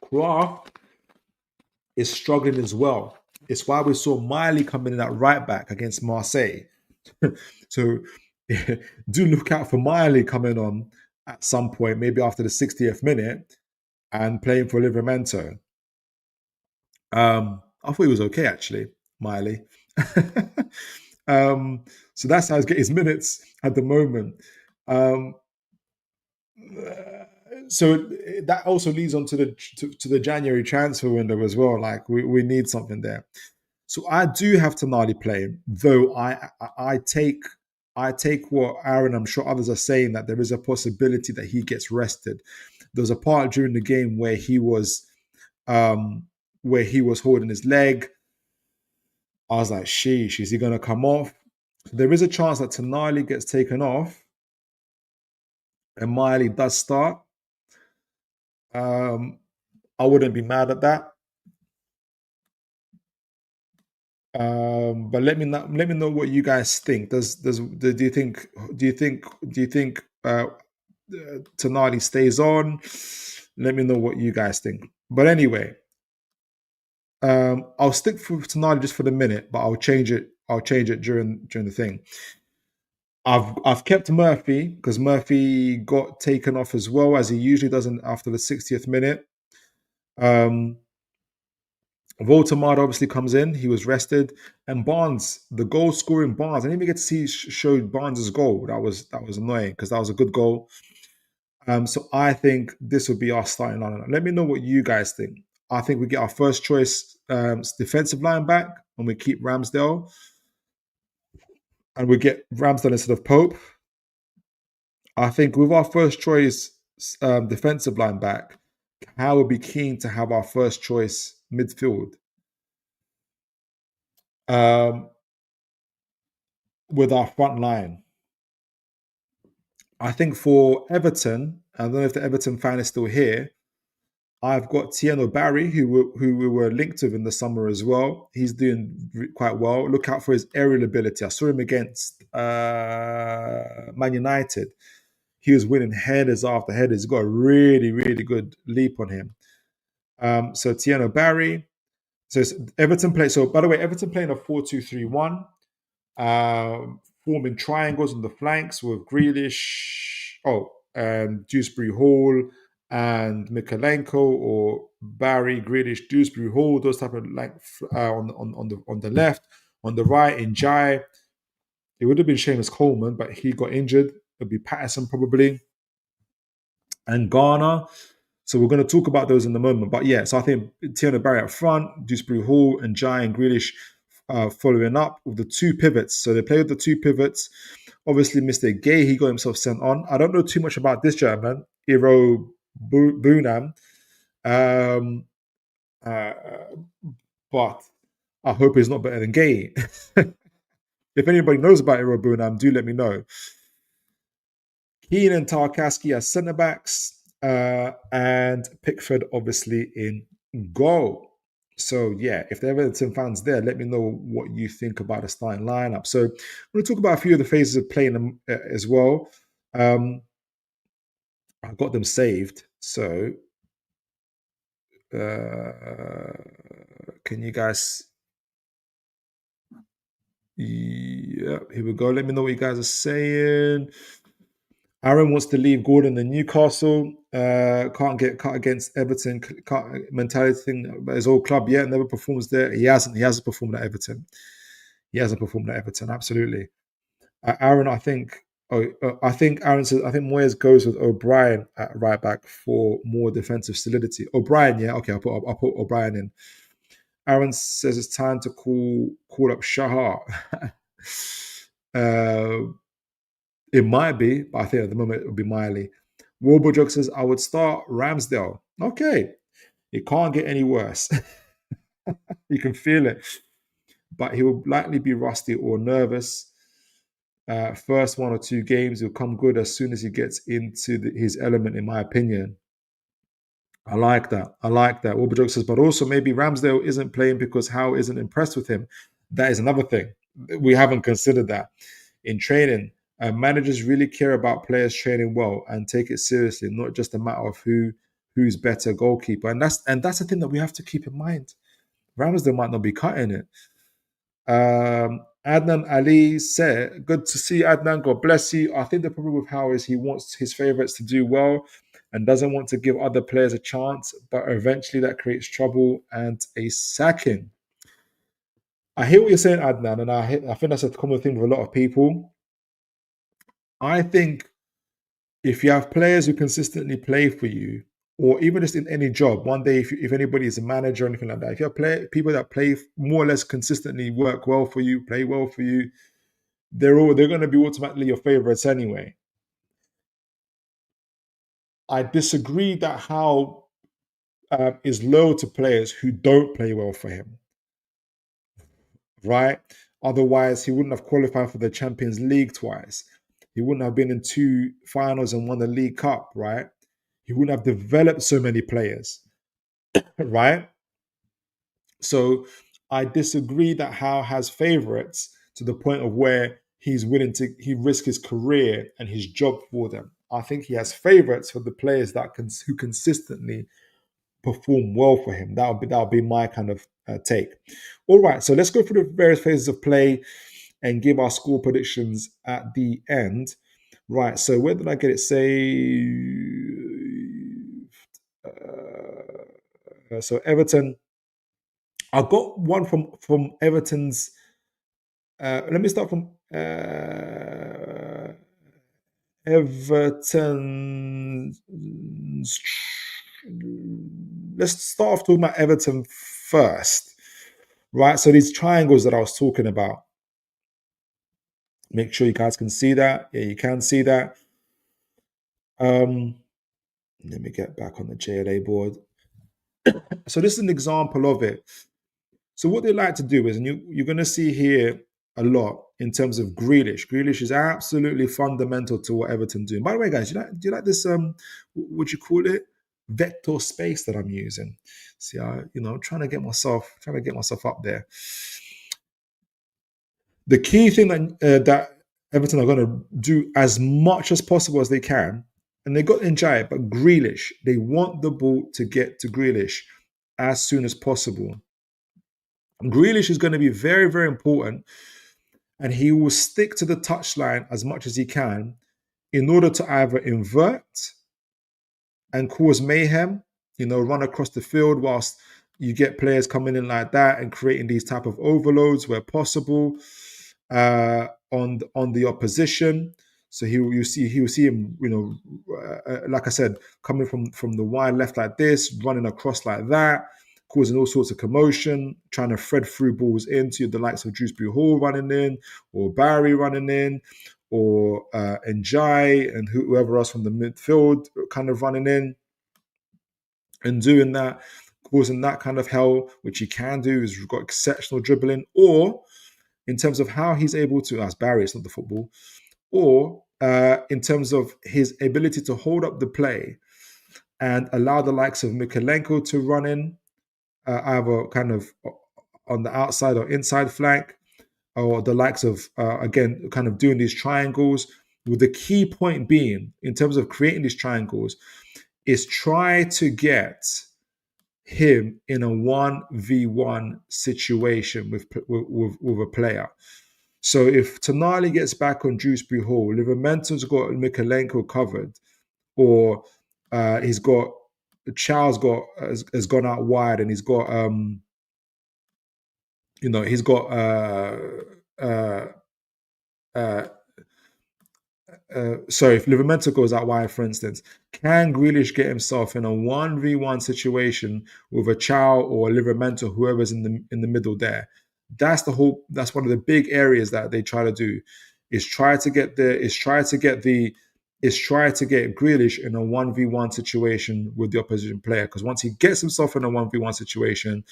Kraft is struggling as well. It's why we saw Miley coming in at right back against Marseille. So do look out for Miley coming on at some point, maybe after the 60th minute, and playing for Livramento. I thought he was okay actually, Miley. So that's how he's getting his minutes at the moment. Um, so that also leads on to the January transfer window as well. Like we need something there. So I do have Tonali playing, though I take what Aaron, I'm sure others are saying, that there is a possibility that he gets rested. There was a part during the game where he was holding his leg. I was like, sheesh, is he going to come off? There is a chance that Tonali gets taken off and Miley does start. I wouldn't be mad at that. But let me know what you guys think. Do you think Tonali stays on? Let me know what you guys think. But anyway, I'll stick with Tonali just for the minute, but I'll change it. I'll change it during the thing. I've kept Murphy because Murphy got taken off as well as he usually does after the 60th minute. Voldemort obviously comes in. He was rested, and Barnes, the goal scoring Barnes. I didn't even get to see show Barnes' goal. That was annoying because that was a good goal. So I think this would be our starting lineup. Let me know what you guys think. I think we get our first choice defensive line back, and we keep Ramsdale, and we get Ramsdale instead of Pope. I think with our first choice defensive line back, Howe would be keen to have our first choice midfield. With our front line. I think for Everton, I don't know if the Everton fan is still here. I've got Tieno Barry, who we were linked with in the summer as well. He's doing quite well. Look out for his aerial ability. I saw him against Man United. He was winning headers after headers. He's got a really, really good leap on him. So Tieno Barry. So Everton play. So by the way, Everton playing a 4-2-3-1. Forming triangles on the flanks with Grealish, Dewsbury Hall and Mikalenko, or Barry, Grealish, Dewsbury Hall, those type of on the left, on the right in Jai. It would have been Seamus Coleman, but he got injured. It'll be Patterson probably, and Garner. So we're going to talk about those in a moment. But yeah, so I think Tierney Barry up front, Dewsbury Hall and Jai and Grealish following up with the two pivots. So they play with the two pivots. Obviously, Mr. Gay, he got himself sent on. I don't know too much about this gentleman, Iro Bunam. But I hope he's not better than Gay. If anybody knows about Iro Bunam, do let me know. Keane and Tarkowski as centre backs, and Pickford obviously in goal. So yeah, if there are Everton fans there, let me know what you think about the starting lineup. So I'm going to talk about a few of the phases of playing as well. I got them saved. So can you guys? Yeah, here we go. Let me know what you guys are saying. Aaron wants to leave Gordon and Newcastle. Can't get cut against Everton. Mentality thing. His old club, yeah, never performs there. He hasn't performed at Everton. He hasn't performed at Everton. Absolutely. Aaron, I think. I think Aaron says. I think Moyes goes with O'Brien at right back for more defensive solidity. O'Brien, yeah, okay. I'll put O'Brien in. Aaron says it's time to call up Shahar. It might be, but I think at the moment it would be Miley. Warburg says, I would start Ramsdale. Okay. It can't get any worse. You can feel it. But he will likely be rusty or nervous. First 1 or 2 games, he'll come good as soon as he gets into his element, in my opinion. I like that. Warburg says, but also maybe Ramsdale isn't playing because Howe isn't impressed with him. That is another thing. We haven't considered that. In training, managers really care about players training well and take it seriously, not just a matter of who's better goalkeeper. And that's the thing that we have to keep in mind. Ramsdale might not be cutting it. Adnan Ali said, good to see Adnan, God bless you. I think the problem with Howe is he wants his favourites to do well and doesn't want to give other players a chance, but eventually that creates trouble and a sacking. I hear what you're saying, Adnan, and I think that's a common thing with a lot of people. I think if you have players who consistently play for you, or even just in any job, one day if anybody is a manager or anything like that, if you have people that play more or less consistently, work well for you, play well for you, they're going to be automatically your favorites anyway. I disagree that Howe is loyal to players who don't play well for him, right? Otherwise, he wouldn't have qualified for the Champions League twice. He wouldn't have been in 2 finals and won the League Cup, right? He wouldn't have developed so many players, right? So I disagree that Howe has favourites to the point of where he's willing to risk his career and his job for them. I think he has favourites for the players who consistently perform well for him. That'll be my kind of take. All right, so let's go through the various phases of play and give our score predictions at the end. Right, so where did I get it saved? So Everton I got one from Everton's. Let me start from Everton. Let's start off talking about Everton first, right? So these triangles that I was talking about. Make sure you guys can see that. Yeah, you can see that. Let me get back on the JLA board. So this is an example of it. So what they like to do is, and you're going to see here a lot in terms of Grealish. Grealish is absolutely fundamental to what Everton do. And by the way, guys, do you like this? What you call it? Vector space that I'm using. See, trying to get myself up there. The key thing that Everton are going to do as much as possible as they can, and they got Njai, but Grealish, they want the ball to get to Grealish as soon as possible. Grealish is going to be very, very important, and he will stick to the touchline as much as he can in order to either invert and cause mayhem, run across the field whilst you get players coming in like that and creating these type of overloads where possible on the opposition. So he will see him, like I said, coming from the wide left like this, running across like that, causing all sorts of commotion, trying to thread through balls into the likes of Dewsbury Hall running in, or Barry running in, or Njai and whoever else from the midfield kind of running in and doing that, causing that kind of hell, which he can do. He's got exceptional dribbling, or in terms of how he's able to, as Barry, it's not the football, or in terms of his ability to hold up the play and allow the likes of Mykolenko to run in, either kind of on the outside or inside flank, or the likes of, again, kind of doing these triangles, with the key point being, in terms of creating these triangles, is try to get him in a 1v1 situation with a player. So if Tonali gets back on Dewsbury Hall, Livermento's got Mykolenko covered, or he's got Chow's has gone out wide, and he's got sorry, if Livermento goes out wide, for instance, can Grealish get himself in a 1v1 situation with a Chow or a Livermento, whoever's in the middle there? That's one of the big areas that they try to do, is try to get Grealish in a 1v1 situation with the opposition player. Because once he gets himself in a 1v1 situation,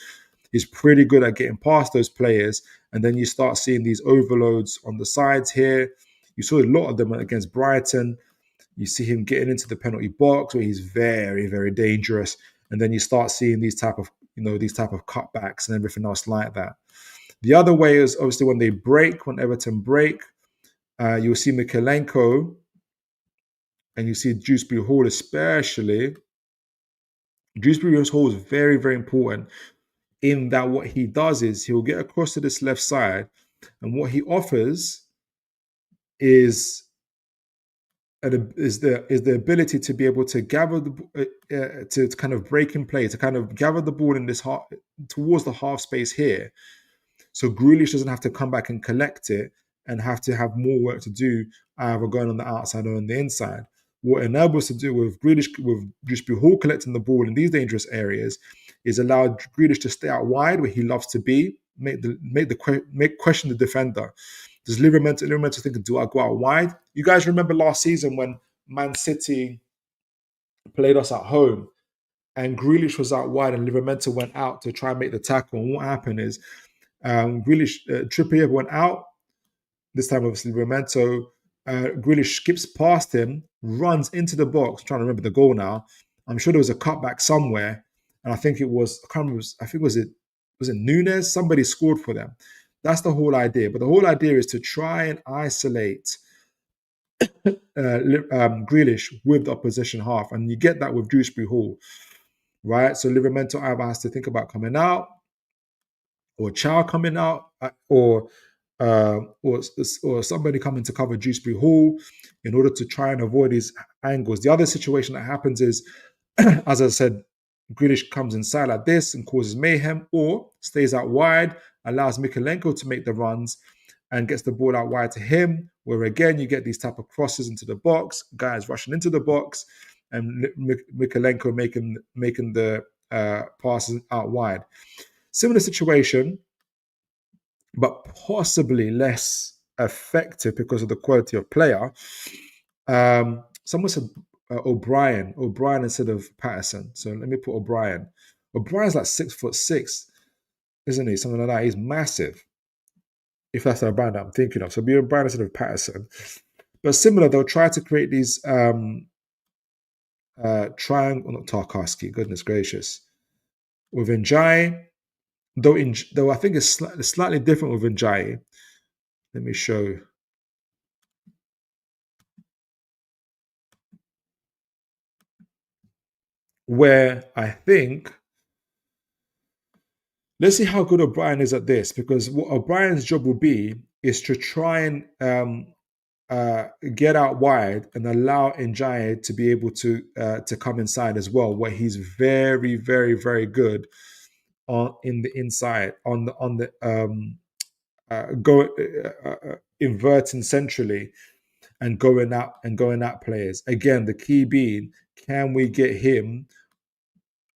he's pretty good at getting past those players. And then you start seeing these overloads on the sides here. You saw a lot of them against Brighton. You see him getting into the penalty box where he's very, very dangerous. And then you start seeing these type of cutbacks and everything else like that. The other way is obviously when Everton break, you'll see Mykolenko and you see Dewsbury Hall especially. Dewsbury Hall is very, very important in that what he does is he'll get across to this left side, and what he offers is the ability to be able to gather to kind of break in play, to kind of gather the ball in this towards the half space here, so Grealish doesn't have to come back and collect it and have to have more work to do, either going on the outside or on the inside. What enables to do with Grealish, with Dewsbury Hall collecting the ball in these dangerous areas, is allow Grealish to stay out wide where he loves to be, question the defender. Does Livermento think, do I go out wide? You guys remember last season when Man City played us at home and Grealish was out wide and Livermento went out to try and make the tackle. And what happened is Trippier went out. This time, obviously, Livermento. Grealish skips past him, runs into the box. I'm trying to remember the goal now. I'm sure there was a cutback somewhere. And I think it was, I can't remember, was it Nunes? Somebody scored for them. That's the whole idea. But the whole idea is to try and isolate Grealish with the opposition half. And you get that with Dewsbury Hall, right? So Livermento either has to think about coming out, or Chow coming out, or somebody coming to cover Dewsbury Hall in order to try and avoid these angles. The other situation that happens is, as I said, Grealish comes inside like this and causes mayhem, or stays out wide, allows Mykolenko to make the runs and gets the ball out wide to him, where again you get these type of crosses into the box, guys rushing into the box, and Mykolenko making the passes out wide. Similar situation, but possibly less effective because of the quality of player. Someone said O'Brien instead of Patterson. So let me put O'Brien. O'Brien's like 6'6", isn't he? Something like that. He's massive. If that's the O'Brien that I'm thinking of. So be O'Brien instead of Patterson. But similar, they'll try to create these triangle, not Tarkowski, goodness gracious. With Njai, though I think it's slightly different with Njai. Let me show. Where I think, let's see how good O'Brien is at this, because what O'Brien's job will be is to try and get out wide and allow Njai to be able to come inside as well, where he's very, very, very good in the inside inverting centrally and going out players. Again, the key being, can we get him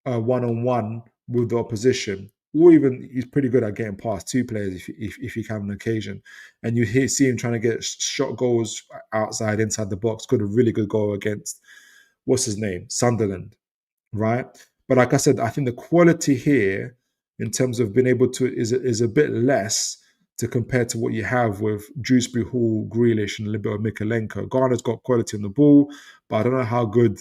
one-on-one with the opposition? Or even he's pretty good at getting past two players if he can on occasion. And you see him trying to get shot goals outside, inside the box. Got a really good goal against, what's his name? Sunderland, right? But like I said, I think the quality here in terms of being able to is a bit less to compare to what you have with Dewsbury Hall, Grealish, and a little bit of Mykolenko. Garner's got quality on the ball, but I don't know how good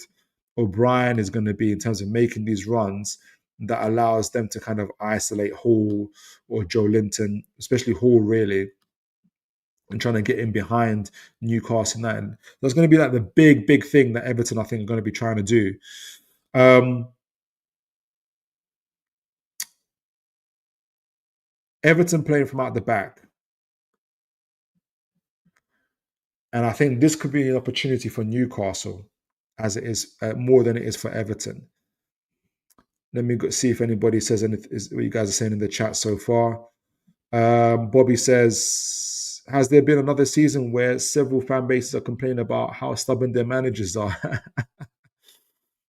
O'Brien is going to be in terms of making these runs that allows them to kind of isolate Hall or Joe Linton, especially Hall, really, and trying to get in behind Newcastle United. That's going to be like the big thing that Everton, I think, are going to be trying to do. Everton playing from out the back. And I think this could be an opportunity for Newcastle, as it is more than it is for Everton. Let me see if anybody says anything, what you guys are saying in the chat so far. Bobby says, has there been another season where several fan bases are complaining about how stubborn their managers are?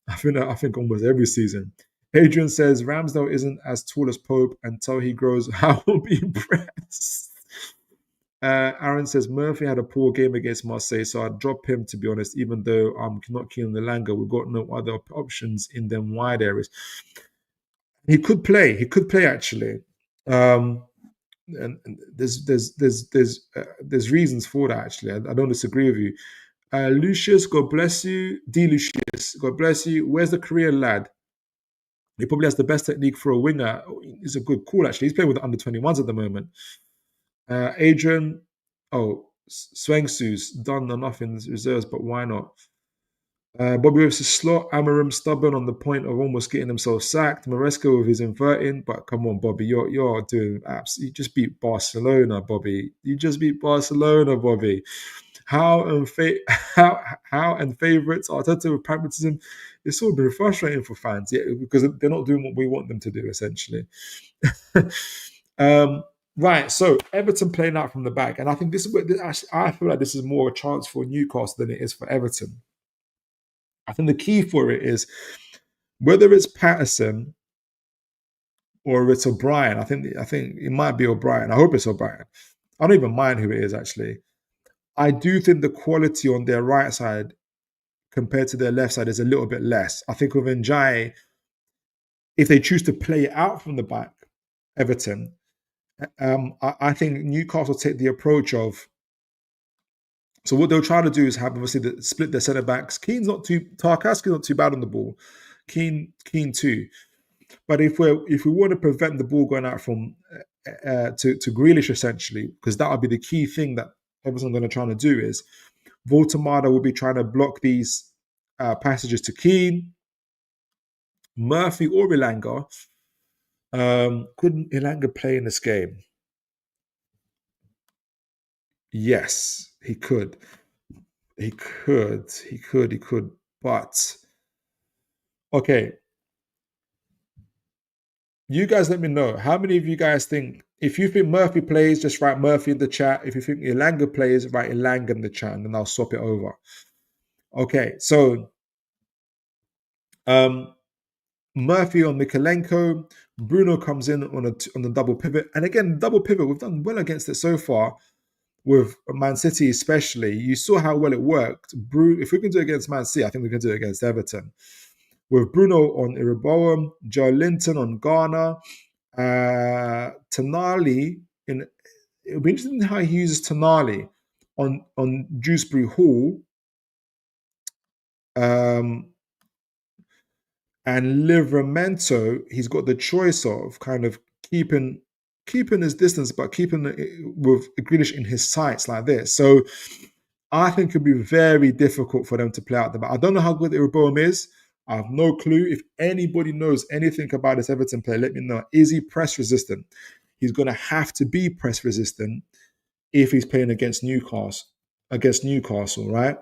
I think almost every season. Adrian says, Ramsdale isn't as tall as Pope. Until he grows, I will be impressed. Aaron says, Murphy had a poor game against Marseille, so I'd drop him, to be honest, even though I'm not keen on the Langer. We've got no other options in them wide areas. He could play. He could play, actually. And there's reasons for that, actually. I don't disagree with you. Lucius, God bless you. D. Lucius, God bless you. Where's the Korean lad? He probably has the best technique for a winger. He's a good call, actually. He's playing with the under-21s at the moment. Adrian, Swangsu's done enough in reserves, but why not? Bobby with his slot, Amarim stubborn on the point of almost getting himself sacked. Maresca with his inverting, but come on, Bobby, you're doing apps. You just beat Barcelona, Bobby. You just beat Barcelona, Bobby. How and favourites Arteta with pragmatism. It's all been frustrating for fans, because they're not doing what we want them to do, essentially. Right, so Everton playing out from the back, and I think this is I feel like this is more a chance for Newcastle than it is for Everton. I think the key for it is whether it's Patterson or it's O'Brien. I think it might be O'Brien. I hope it's O'Brien. I don't even mind who it is, actually. I do think the quality on their right side compared to their left side is a little bit less. I think with Njai, if they choose to play it out from the back, Everton, I think Newcastle take the approach of, so what they'll try to do is have, obviously, split their centre backs. Tarkowski's not too bad on the ball. Keane too. But if we want to prevent the ball going out from to Grealish, essentially, because that would be the key thing that Everton are going to try to do, is Voltemada will be trying to block these passages to Keane, Murphy or Ilanga. Couldn't Ilanga play in this game? Yes, he could. He could. But okay. you guys let me know. How many of you guys think, if you think Murphy plays, just write Murphy in the chat. If you think Ilanga plays, write Ilanga in the chat, and then I'll swap it over. Okay, so Murphy on Mikalenko, Bruno comes in on the double pivot, and again, double pivot, we've done well against it so far with Man City, especially. You saw how well it worked. If we can do it against Man City, I think we can do it against Everton. With Bruno on Iriboam, Joe Linton on Ghana, Tonali in. It'll be interesting how he uses Tonali on Dewsbury Hall. And Livramento, he's got the choice of kind of keeping his distance, but keeping it with Grealish in his sights like this. So I think it'll be very difficult for them to play out the back. I don't know how good Iriboam is. I have no clue. If anybody knows anything about this Everton player, let me know. Is he press resistant? He's going to have to be press resistant if he's playing against Newcastle. Right?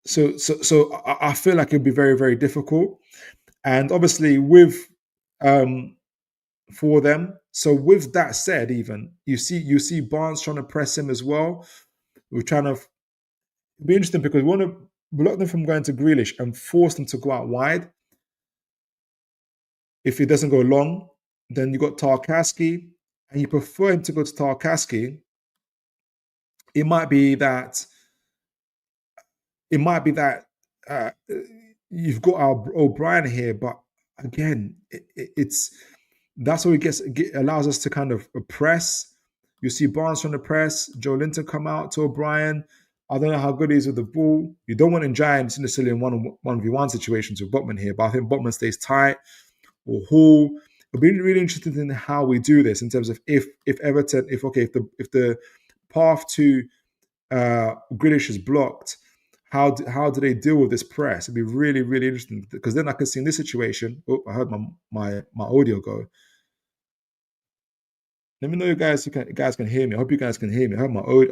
So I feel like it'd be very, very difficult, and obviously with for them. So with that said, even you see Barnes trying to press him as well. We're trying to be interesting because we want to block them from going to Grealish and force them to go out wide. If it doesn't go long, then you got Tarkowski, and you prefer him to go to Tarkowski. It might be that you've got our O'Brien here, but again, that's what allows us to kind of press. You see Barnes trying to press, Joe Linton come out to O'Brien. I don't know how good he is with the ball. You don't want Giants necessarily in 1v1 situations with Botman here, but I think Botman stays tight or Hall. It'll be really interested in how we do this in terms of if Everton, if the path to Grealish is blocked, how do they deal with this press? It'd be really, really interesting because then I can see in this situation. Oh, I heard my audio go. Let me know, you guys can hear me. I hope you guys can hear me. I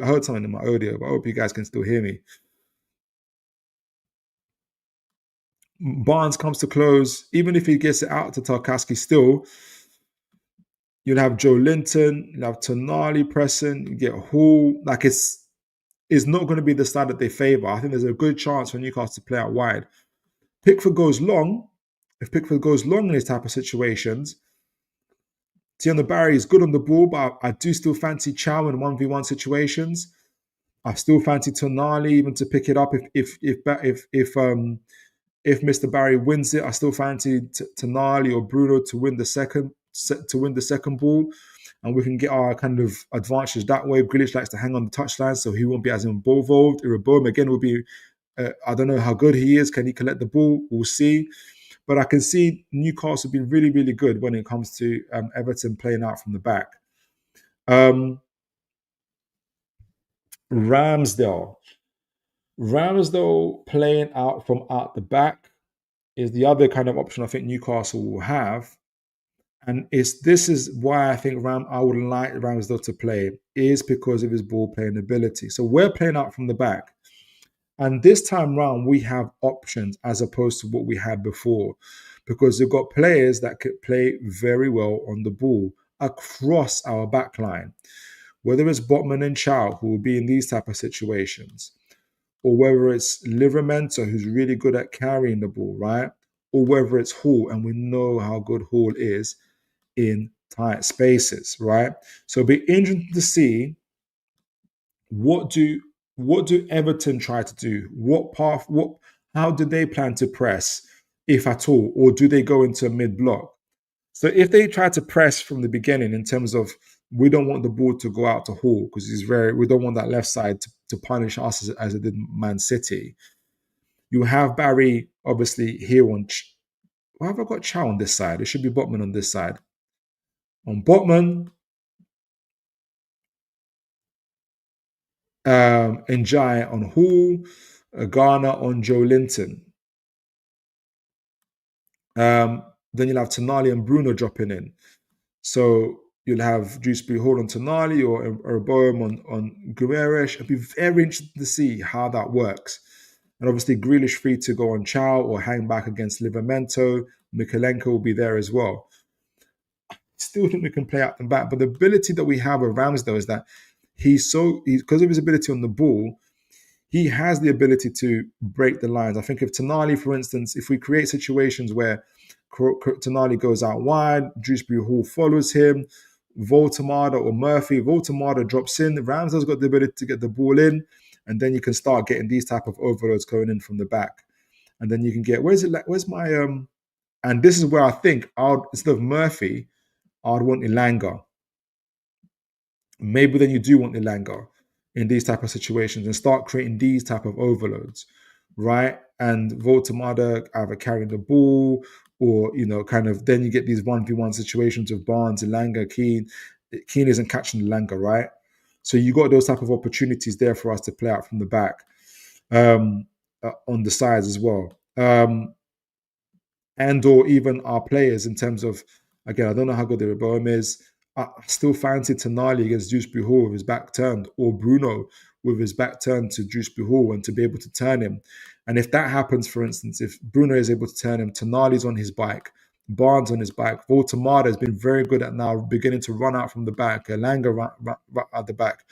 heard something in my audio, but I hope you guys can still hear me. Barnes comes to close. Even if he gets it out to Tarkowski still, you'll have Joe Linton, you'll have Tonali pressing, you get Hall. Like it's not going to be the side that they favour. I think there's a good chance for Newcastle to play out wide. Pickford goes long. If Pickford goes long in these type of situations, Tiana Barry is good on the ball, but I do still fancy Chow in 1v1 situations. I still fancy Tonali even to pick it up if Mr. Barry wins it. I still fancy Tonali or Bruno to win the second ball, and we can get our kind of advantage that way. Grealish likes to hang on the touchline, so he won't be as involved. Iriboam again will be. I don't know how good he is. Can he collect the ball? We'll see. But I can see Newcastle being really, really good when it comes to Everton playing out from the back. Ramsdale playing out from out the back is the other kind of option I think Newcastle will have. And this is why I think I would like Ramsdale to play, is because of his ball playing ability. So we're playing out from the back. And this time round, we have options as opposed to what we had before, because we've got players that could play very well on the ball across our back line. Whether it's Botman and Chow, who will be in these type of situations, or whether it's Livramento, who's really good at carrying the ball, right? Or whether it's Hall, and we know how good Hall is in tight spaces, right? So it'll be interesting to see what do Everton try to do? How do they plan to press, if at all, or do they go into a mid-block? So if they try to press from the beginning in terms of we don't want the ball to go out to Hall because we don't want that left side to punish us as it did Man City. You have Barry obviously here on. Why have I got Chow on this side? It should be Botman on this side. On Botman, Njai on Hall, Ghana on Joe Linton. Then you'll have Tonali and Bruno dropping in. So you'll have Dewsbury Hall on Tonali or Boehm on Guerrero. It'll be very interesting to see how that works. And obviously, Grealish free to go on Chow or hang back against Livramento. Mikalenko will be there as well. Still think we can play out the back, but the ability that we have with Ramsdale is that he's because of his ability on the ball, he has the ability to break the lines. I think if Tonali, for instance, if we create situations where Tonali goes out wide, Dewsbury Hall follows him, Voltamada or Murphy, Voltamada drops in, Ramsdale's got the ability to get the ball in, and then you can start getting these type of overloads going in from the back. And then you can get, where's my, and this is where I think instead of Murphy, I'd want Ilanga. Maybe then you do want Ilanga in these type of situations and start creating these type of overloads, right? And Voltamada either carrying the ball or, kind of then you get these 1v1 situations of Barnes, Ilanga, Keane. Keane isn't catching Ilanga, right? So you got those type of opportunities there for us to play out from the back on the sides as well. And or even our players in terms of, again, I don't know how good the Rehoboam is. I still fancy Tonali against Dewsbury Hall with his back turned, or Bruno with his back turned to Dewsbury Hall and to be able to turn him. And if that happens, for instance, if Bruno is able to turn him, Tonali's on his bike, Barnes on his bike, Voltamada has been very good at now beginning to run out from the back, Elanga run out the back.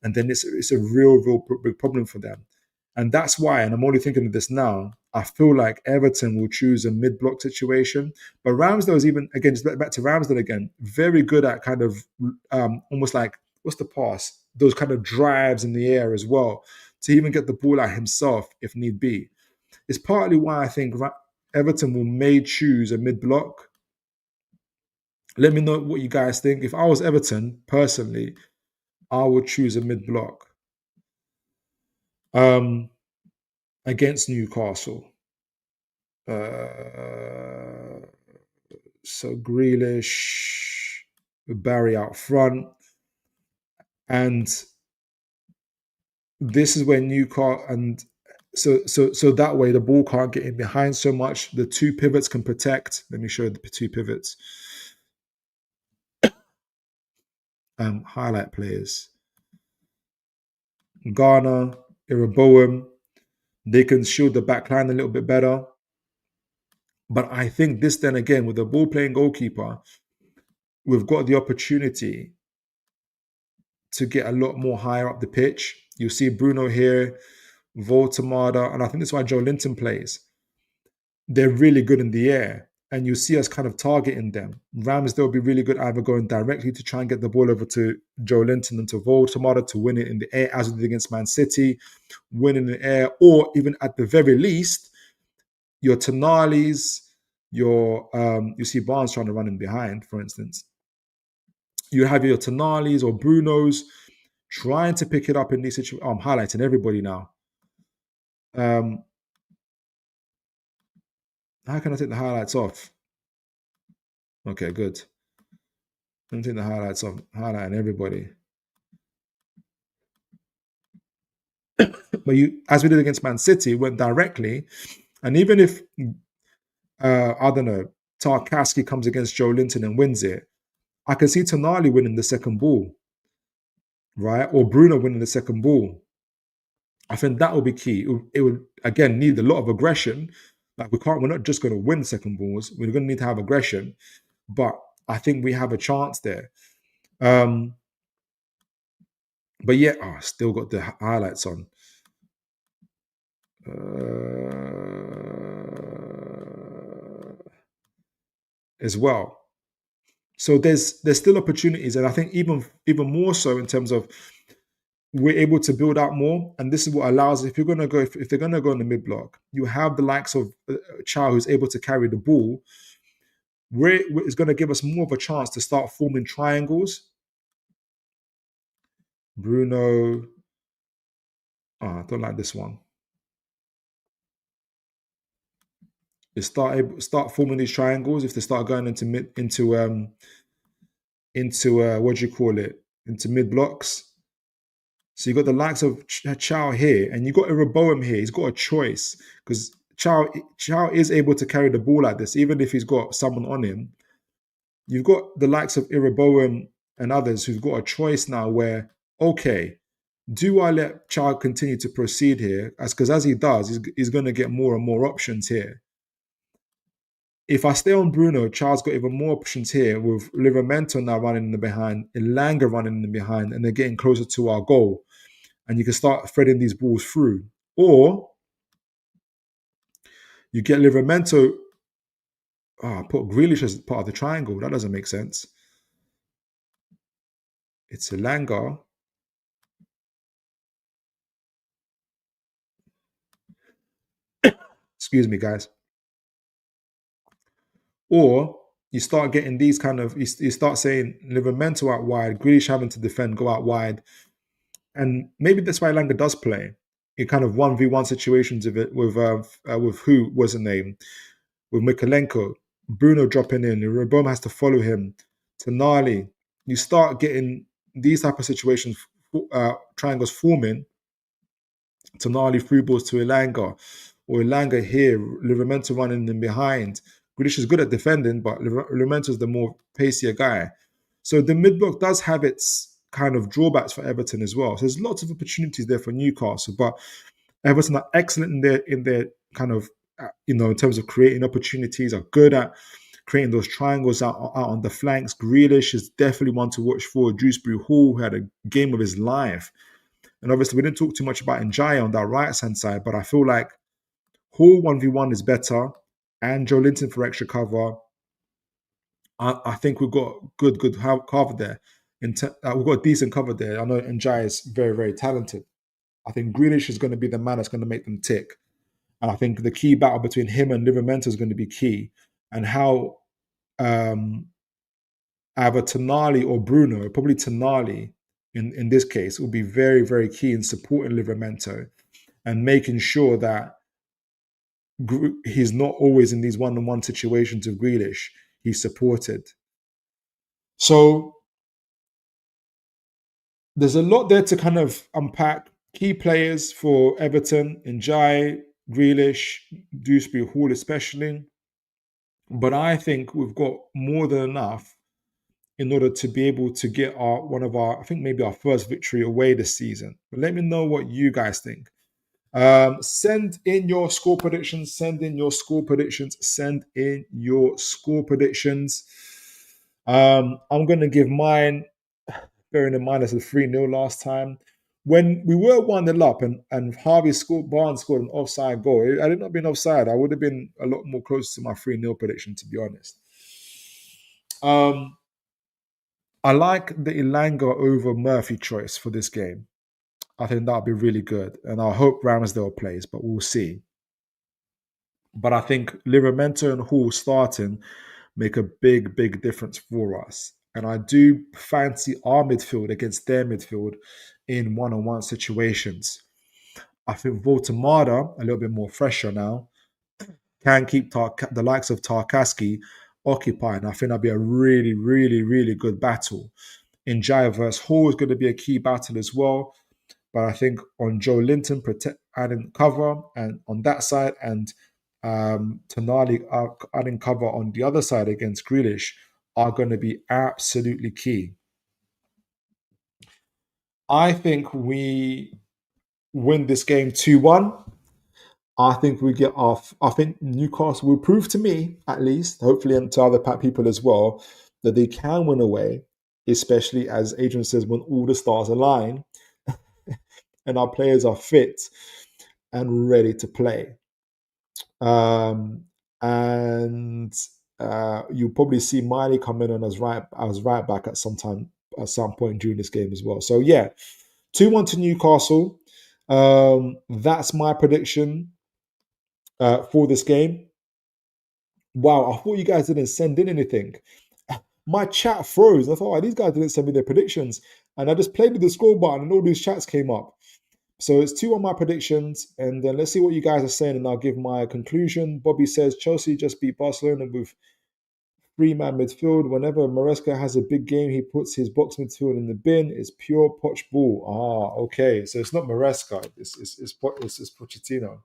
And then it's a real big problem for them. And that's why, and I'm only thinking of this now, I feel like Everton will choose a mid-block situation. But Ramsdale is even, again, just back to Ramsdale again, very good at kind of almost like, what's the pass? Those kind of drives in the air as well, to even get the ball out himself if need be. It's partly why I think Everton may choose a mid-block. Let me know what you guys think. If I was Everton, personally, I would choose a mid-block. Against Newcastle. So Grealish, Barry out front. And this is where Newcastle, and so that way the ball can't get in behind so much. The two pivots can protect. Let me show you the two pivots. Highlight players. Ghana, Iraboam, they can shield the back line a little bit better. But I think this then again, with the ball playing goalkeeper, we've got the opportunity to get a lot more higher up the pitch. You'll see Bruno here, Voltamada, and I think that's why Joe Linton plays. They're really good in the air, and you see us kind of targeting them. Ramsdale will be really good either going directly to try and get the ball over to Joe Linton and to Voltamada to win it in the air, as we did against Man City, win in the air, or even at the very least, your Tonali's, you see Barnes trying to run in behind, for instance. You have your Tonali's or Bruno's trying to pick it up in these situations. I'm highlighting everybody now. How can I take the highlights off? Okay, good. Let me take the highlights off, highlighting everybody. But you, as we did against Man City, went directly. And even if, I don't know, Tarkowski comes against Joe Linton and wins it, I can see Tonali winning the second ball, right? Or Bruno winning the second ball. I think that will be key. It would again need a lot of aggression. Like we're not just going to win second balls. We're going to need to have aggression. But I think we have a chance there. But yeah, still got the highlights on. As well. So there's still opportunities, and I think even more so in terms of we're able to build out more, and this is what allows, if they're going to go in the mid block, you have the likes of Chow who's able to carry the ball. It's going to give us more of a chance to start forming triangles. Bruno, I don't like this one. They start forming these triangles if they start going into what do you call it? Into mid blocks. So you got the likes of Chow here, and you got Iraboam here. He's got a choice because Chow is able to carry the ball like this, even if he's got someone on him. You've got the likes of Iraboam and others who've got a choice now where, okay, Do I let Child continue to proceed here? Because as he does, he's going to get more and more options here. If I stay on Bruno, Child's got even more options here with Livramento now running in the behind, Elanga running in the behind, and they're getting closer to our goal. And you can start threading these balls through. Or you get Livramento. Put Grealish as part of the triangle. That doesn't make sense. It's Elanga. Excuse me, guys. Or you start getting these kind of, you start saying Livramento out wide, Grealish having to defend, go out wide. And maybe that's why Elanga does play in kind of 1v1 situations of it with who was the name? With Mikalenko, Bruno dropping in, Robom has to follow him, Tonali. You start getting these type of situations, triangles forming. Tonali through balls to Elanga, or Elanga here, Livramento running in behind. Grealish is good at defending, but Livramento is the more pacier guy. So the mid block does have its kind of drawbacks for Everton as well. So there's lots of opportunities there for Newcastle, but Everton are excellent in their kind of in terms of creating opportunities, are good at creating those triangles out on the flanks. Grealish is definitely one to watch for. Dewsbury Hall, who had a game of his life. And obviously, we didn't talk too much about Njaya on that right-hand side, but I feel like Hall 1v1 is better and Joe Linton for extra cover. I think we've got good cover there. We've got decent cover there. I know Njaya is very, very talented. I think Grealish is going to be the man that's going to make them tick. And I think the key battle between him and Livramento is going to be key. And how either Tonali or Bruno, probably Tonali in this case, will be very, very key in supporting Livramento and making sure that he's not always in these one-on-one situations with Grealish. He's supported. So there's a lot there to kind of unpack. Key players for Everton, Njai, Grealish, Dewsbury Hall especially. But I think we've got more than enough in order to be able to get I think maybe our first victory away this season. But let me know what you guys think. Send in your score predictions. Send in your score predictions. Send in your score predictions. I'm going to give mine, bearing in mind it's a 3-0 last time. When we were 1-0 up and Barnes scored an offside goal, had it not been offside, I would have been a lot more close to my 3-0 prediction, to be honest. I like the Elanga over Murphy choice for this game. I think that'll be really good. And I hope Ramsdale plays, but we'll see. But I think Livramento and Hall starting make a big, big difference for us. And I do fancy our midfield against their midfield in one-on-one situations. I think Voltamada, a little bit more fresher now, can keep the likes of Tarkowski occupied. And I think that'll be a really, really, really good battle. Njaya versus Hall is going to be a key battle as well. But I think on Joe Linton adding cover and on that side, and Tonali adding cover on the other side against Grealish are going to be absolutely key. I think we win this game 2-1. I think we get off. I think Newcastle will prove to me, at least, hopefully, and to other people as well, that they can win away, especially as Adrian says, when all the stars align and our players are fit and ready to play. And you'll probably see Miley come in as right back at some point during this game as well. So yeah, 2-1 to Newcastle. That's my prediction for this game. Wow, I thought you guys didn't send in anything. My chat froze. I thought, oh, these guys didn't send me their predictions. And I just played with the scroll button and all these chats came up. So it's 2 on my predictions, and then let's see what you guys are saying, and I'll give my conclusion. Bobby says Chelsea just beat Barcelona with 3-man midfield. Whenever Maresca has a big game, he puts his box midfield in the bin. It's pure Poch ball. Okay. So it's not Maresca. It's Pochettino.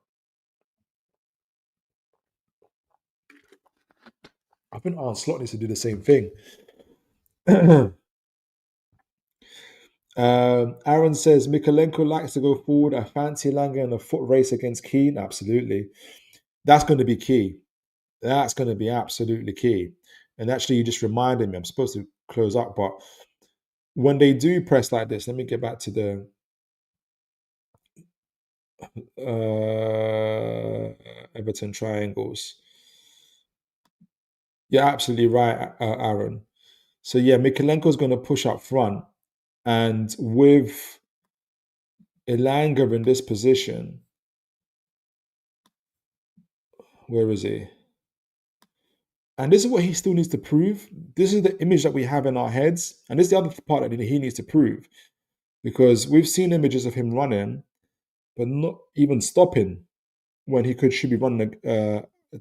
I think Arne Slot needs to do the same thing. Aaron says Mikalenko likes to go forward. I fancy Langer in a foot race against Keane. Absolutely. That's going to be key. That's going to be absolutely key. And actually, you just reminded me, I'm supposed to close up, but when they do press like this, let me get back to the Everton triangles. You're absolutely right, Aaron. So yeah, Mikalenko's going to push up front, and with Elanga in this position, where is he? And this is what he still needs to prove. This is the image that we have in our heads, and this is the other part that he needs to prove, because we've seen images of him running, but not even stopping when he should be running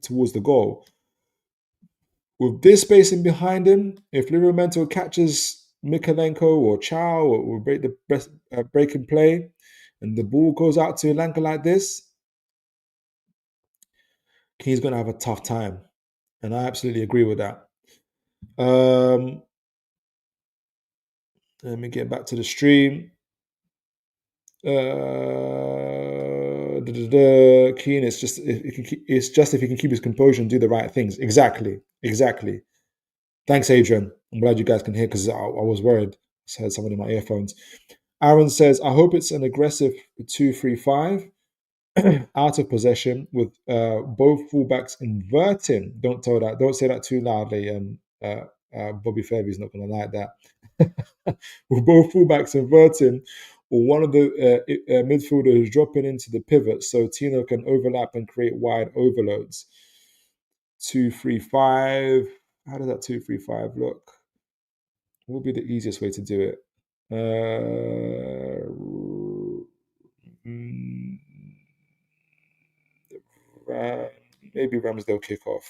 towards the goal. With this spacing behind him, if Livramento catches Mikalenko or Chow or break the break and play, and the ball goes out to Lanka like this, he's going to have a tough time. And I absolutely agree with that. Let me get back to the stream. Keane, it's just if he can keep his composure and do the right things. Exactly. Thanks, Adrian. I'm glad you guys can hear, because I was worried. I had someone in my earphones. Aaron says, I hope it's an aggressive 2-3-5 out of possession with both fullbacks inverting. Don't say that too loudly. Bobby Fairview's not going to like that. With both fullbacks inverting, or one of the midfielders dropping into the pivot so Tino can overlap and create wide overloads. 2-3-5. How does that 2-3-5 look? What would be the easiest way to do it? Maybe Ramsdale kickoff.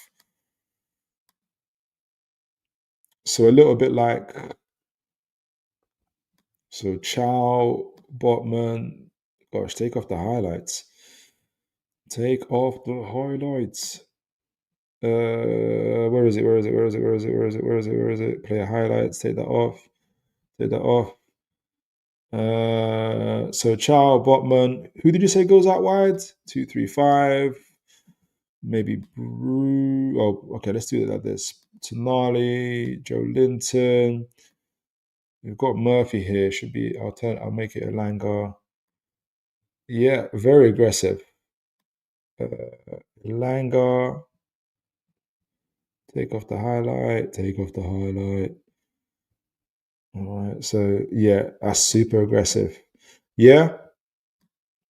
So a little bit like, so Chow, Botman. Gosh, take off the highlights. Take off the highlights. Where is it? Player highlights. Take that off. So Chow, Botman. Who did you say goes out wide? 2-3-5. Maybe Brew. Oh, okay. Let's do it like this. Tonali, Joe Linton. We've got Murphy here. Should be. I'll make it Elanga. Yeah, very aggressive. Elanga. Take off the highlight. All right. So yeah, that's super aggressive. Yeah.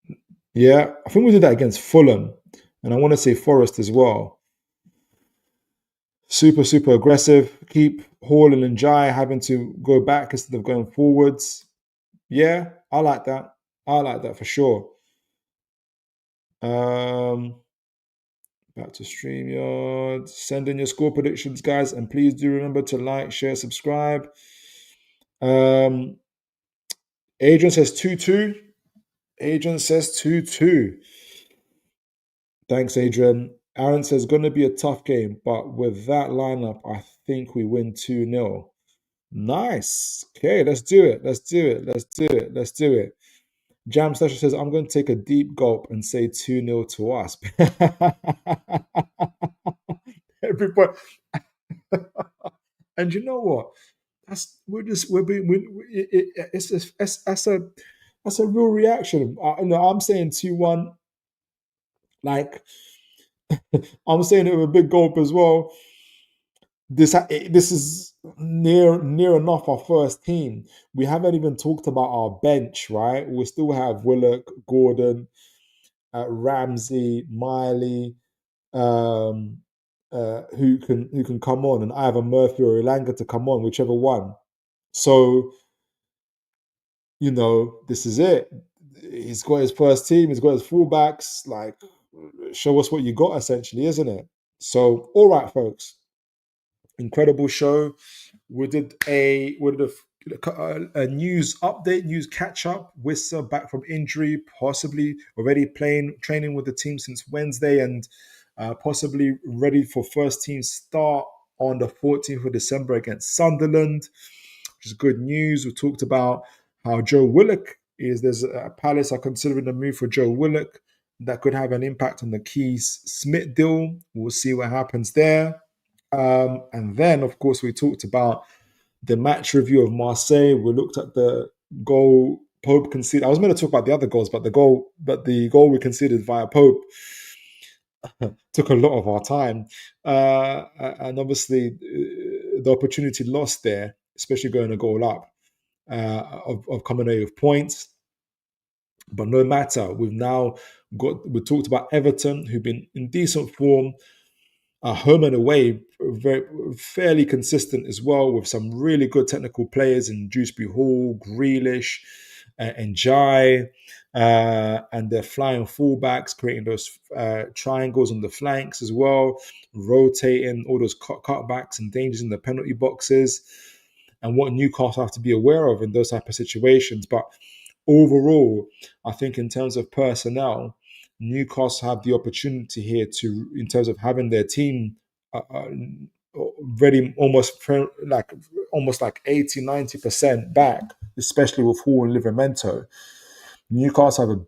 I think we did that against Fulham, and I want to say Forest as well. Super aggressive. Keep Hall and Jai having to go back instead of going forwards. Yeah, I like that. For sure. Back to StreamYard. Send in your score predictions, guys, and please do remember to like, share, subscribe. Adrian says 2-2. Thanks, Adrian. Aaron says, going to be a tough game, but with that lineup, I think we win 2-0. Nice. Okay, let's do it. Jam Session says, I'm going to take a deep gulp and say 2-0 to us. Everybody. And you know what? That's a real reaction. I'm saying 2-1. Like, I'm saying it with a big gulp as well. This is near enough our first team. We haven't even talked about our bench, right? We still have Willock, Gordon, Ramsey, Miley, who can come on, and either Murphy or Elanga to come on, whichever one. So, this is it. He's got his first team. He's got his fullbacks. Like, show us what you got, essentially, isn't it? So, all right, folks. Incredible show. We did a news update, news catch up. Wissa back from injury, possibly already training with the team since Wednesday, and possibly ready for first team start on the 14th of December against Sunderland, which is good news. We talked about how Joe Willock is. There's a Palace are considering a move for Joe Willock that could have an impact on the Keys Smith deal. We'll see what happens there. And then, of course, we talked about the match review of Marseille. We looked at the goal Pope conceded. I was going to talk about the other goals, but the goal we conceded via Pope took a lot of our time, and obviously the opportunity lost there, especially going a goal up, of coming away with points. But no matter, we talked about Everton, who've been in decent form, home and away, fairly consistent as well, with some really good technical players in Dewsbury Hall, Grealish, and Jai, and they're flying fullbacks, creating those triangles on the flanks as well, rotating all those cutbacks and dangers in the penalty boxes, and what Newcastle have to be aware of in those type of situations. But overall, I think in terms of personnel, Newcastle have the opportunity here to, in terms of having their team ready, almost like 80-90% back, especially with Hall and Livramento. Newcastle have a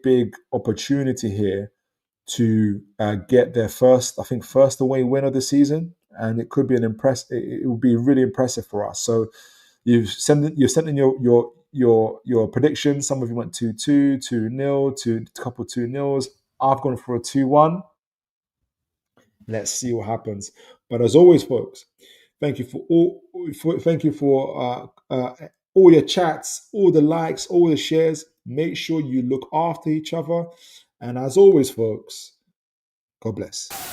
big opportunity here to get their first away win of the season, and it could be it would be really impressive for us. So you've sent in your predictions. Some of you went 2-2, 2-0, to a couple 2-0s. I've gone for a 2-1. Let's see what happens. But as always, folks, thank you for all your chats, all the likes, all the shares. Make sure you look after each other. And as always, folks, God bless.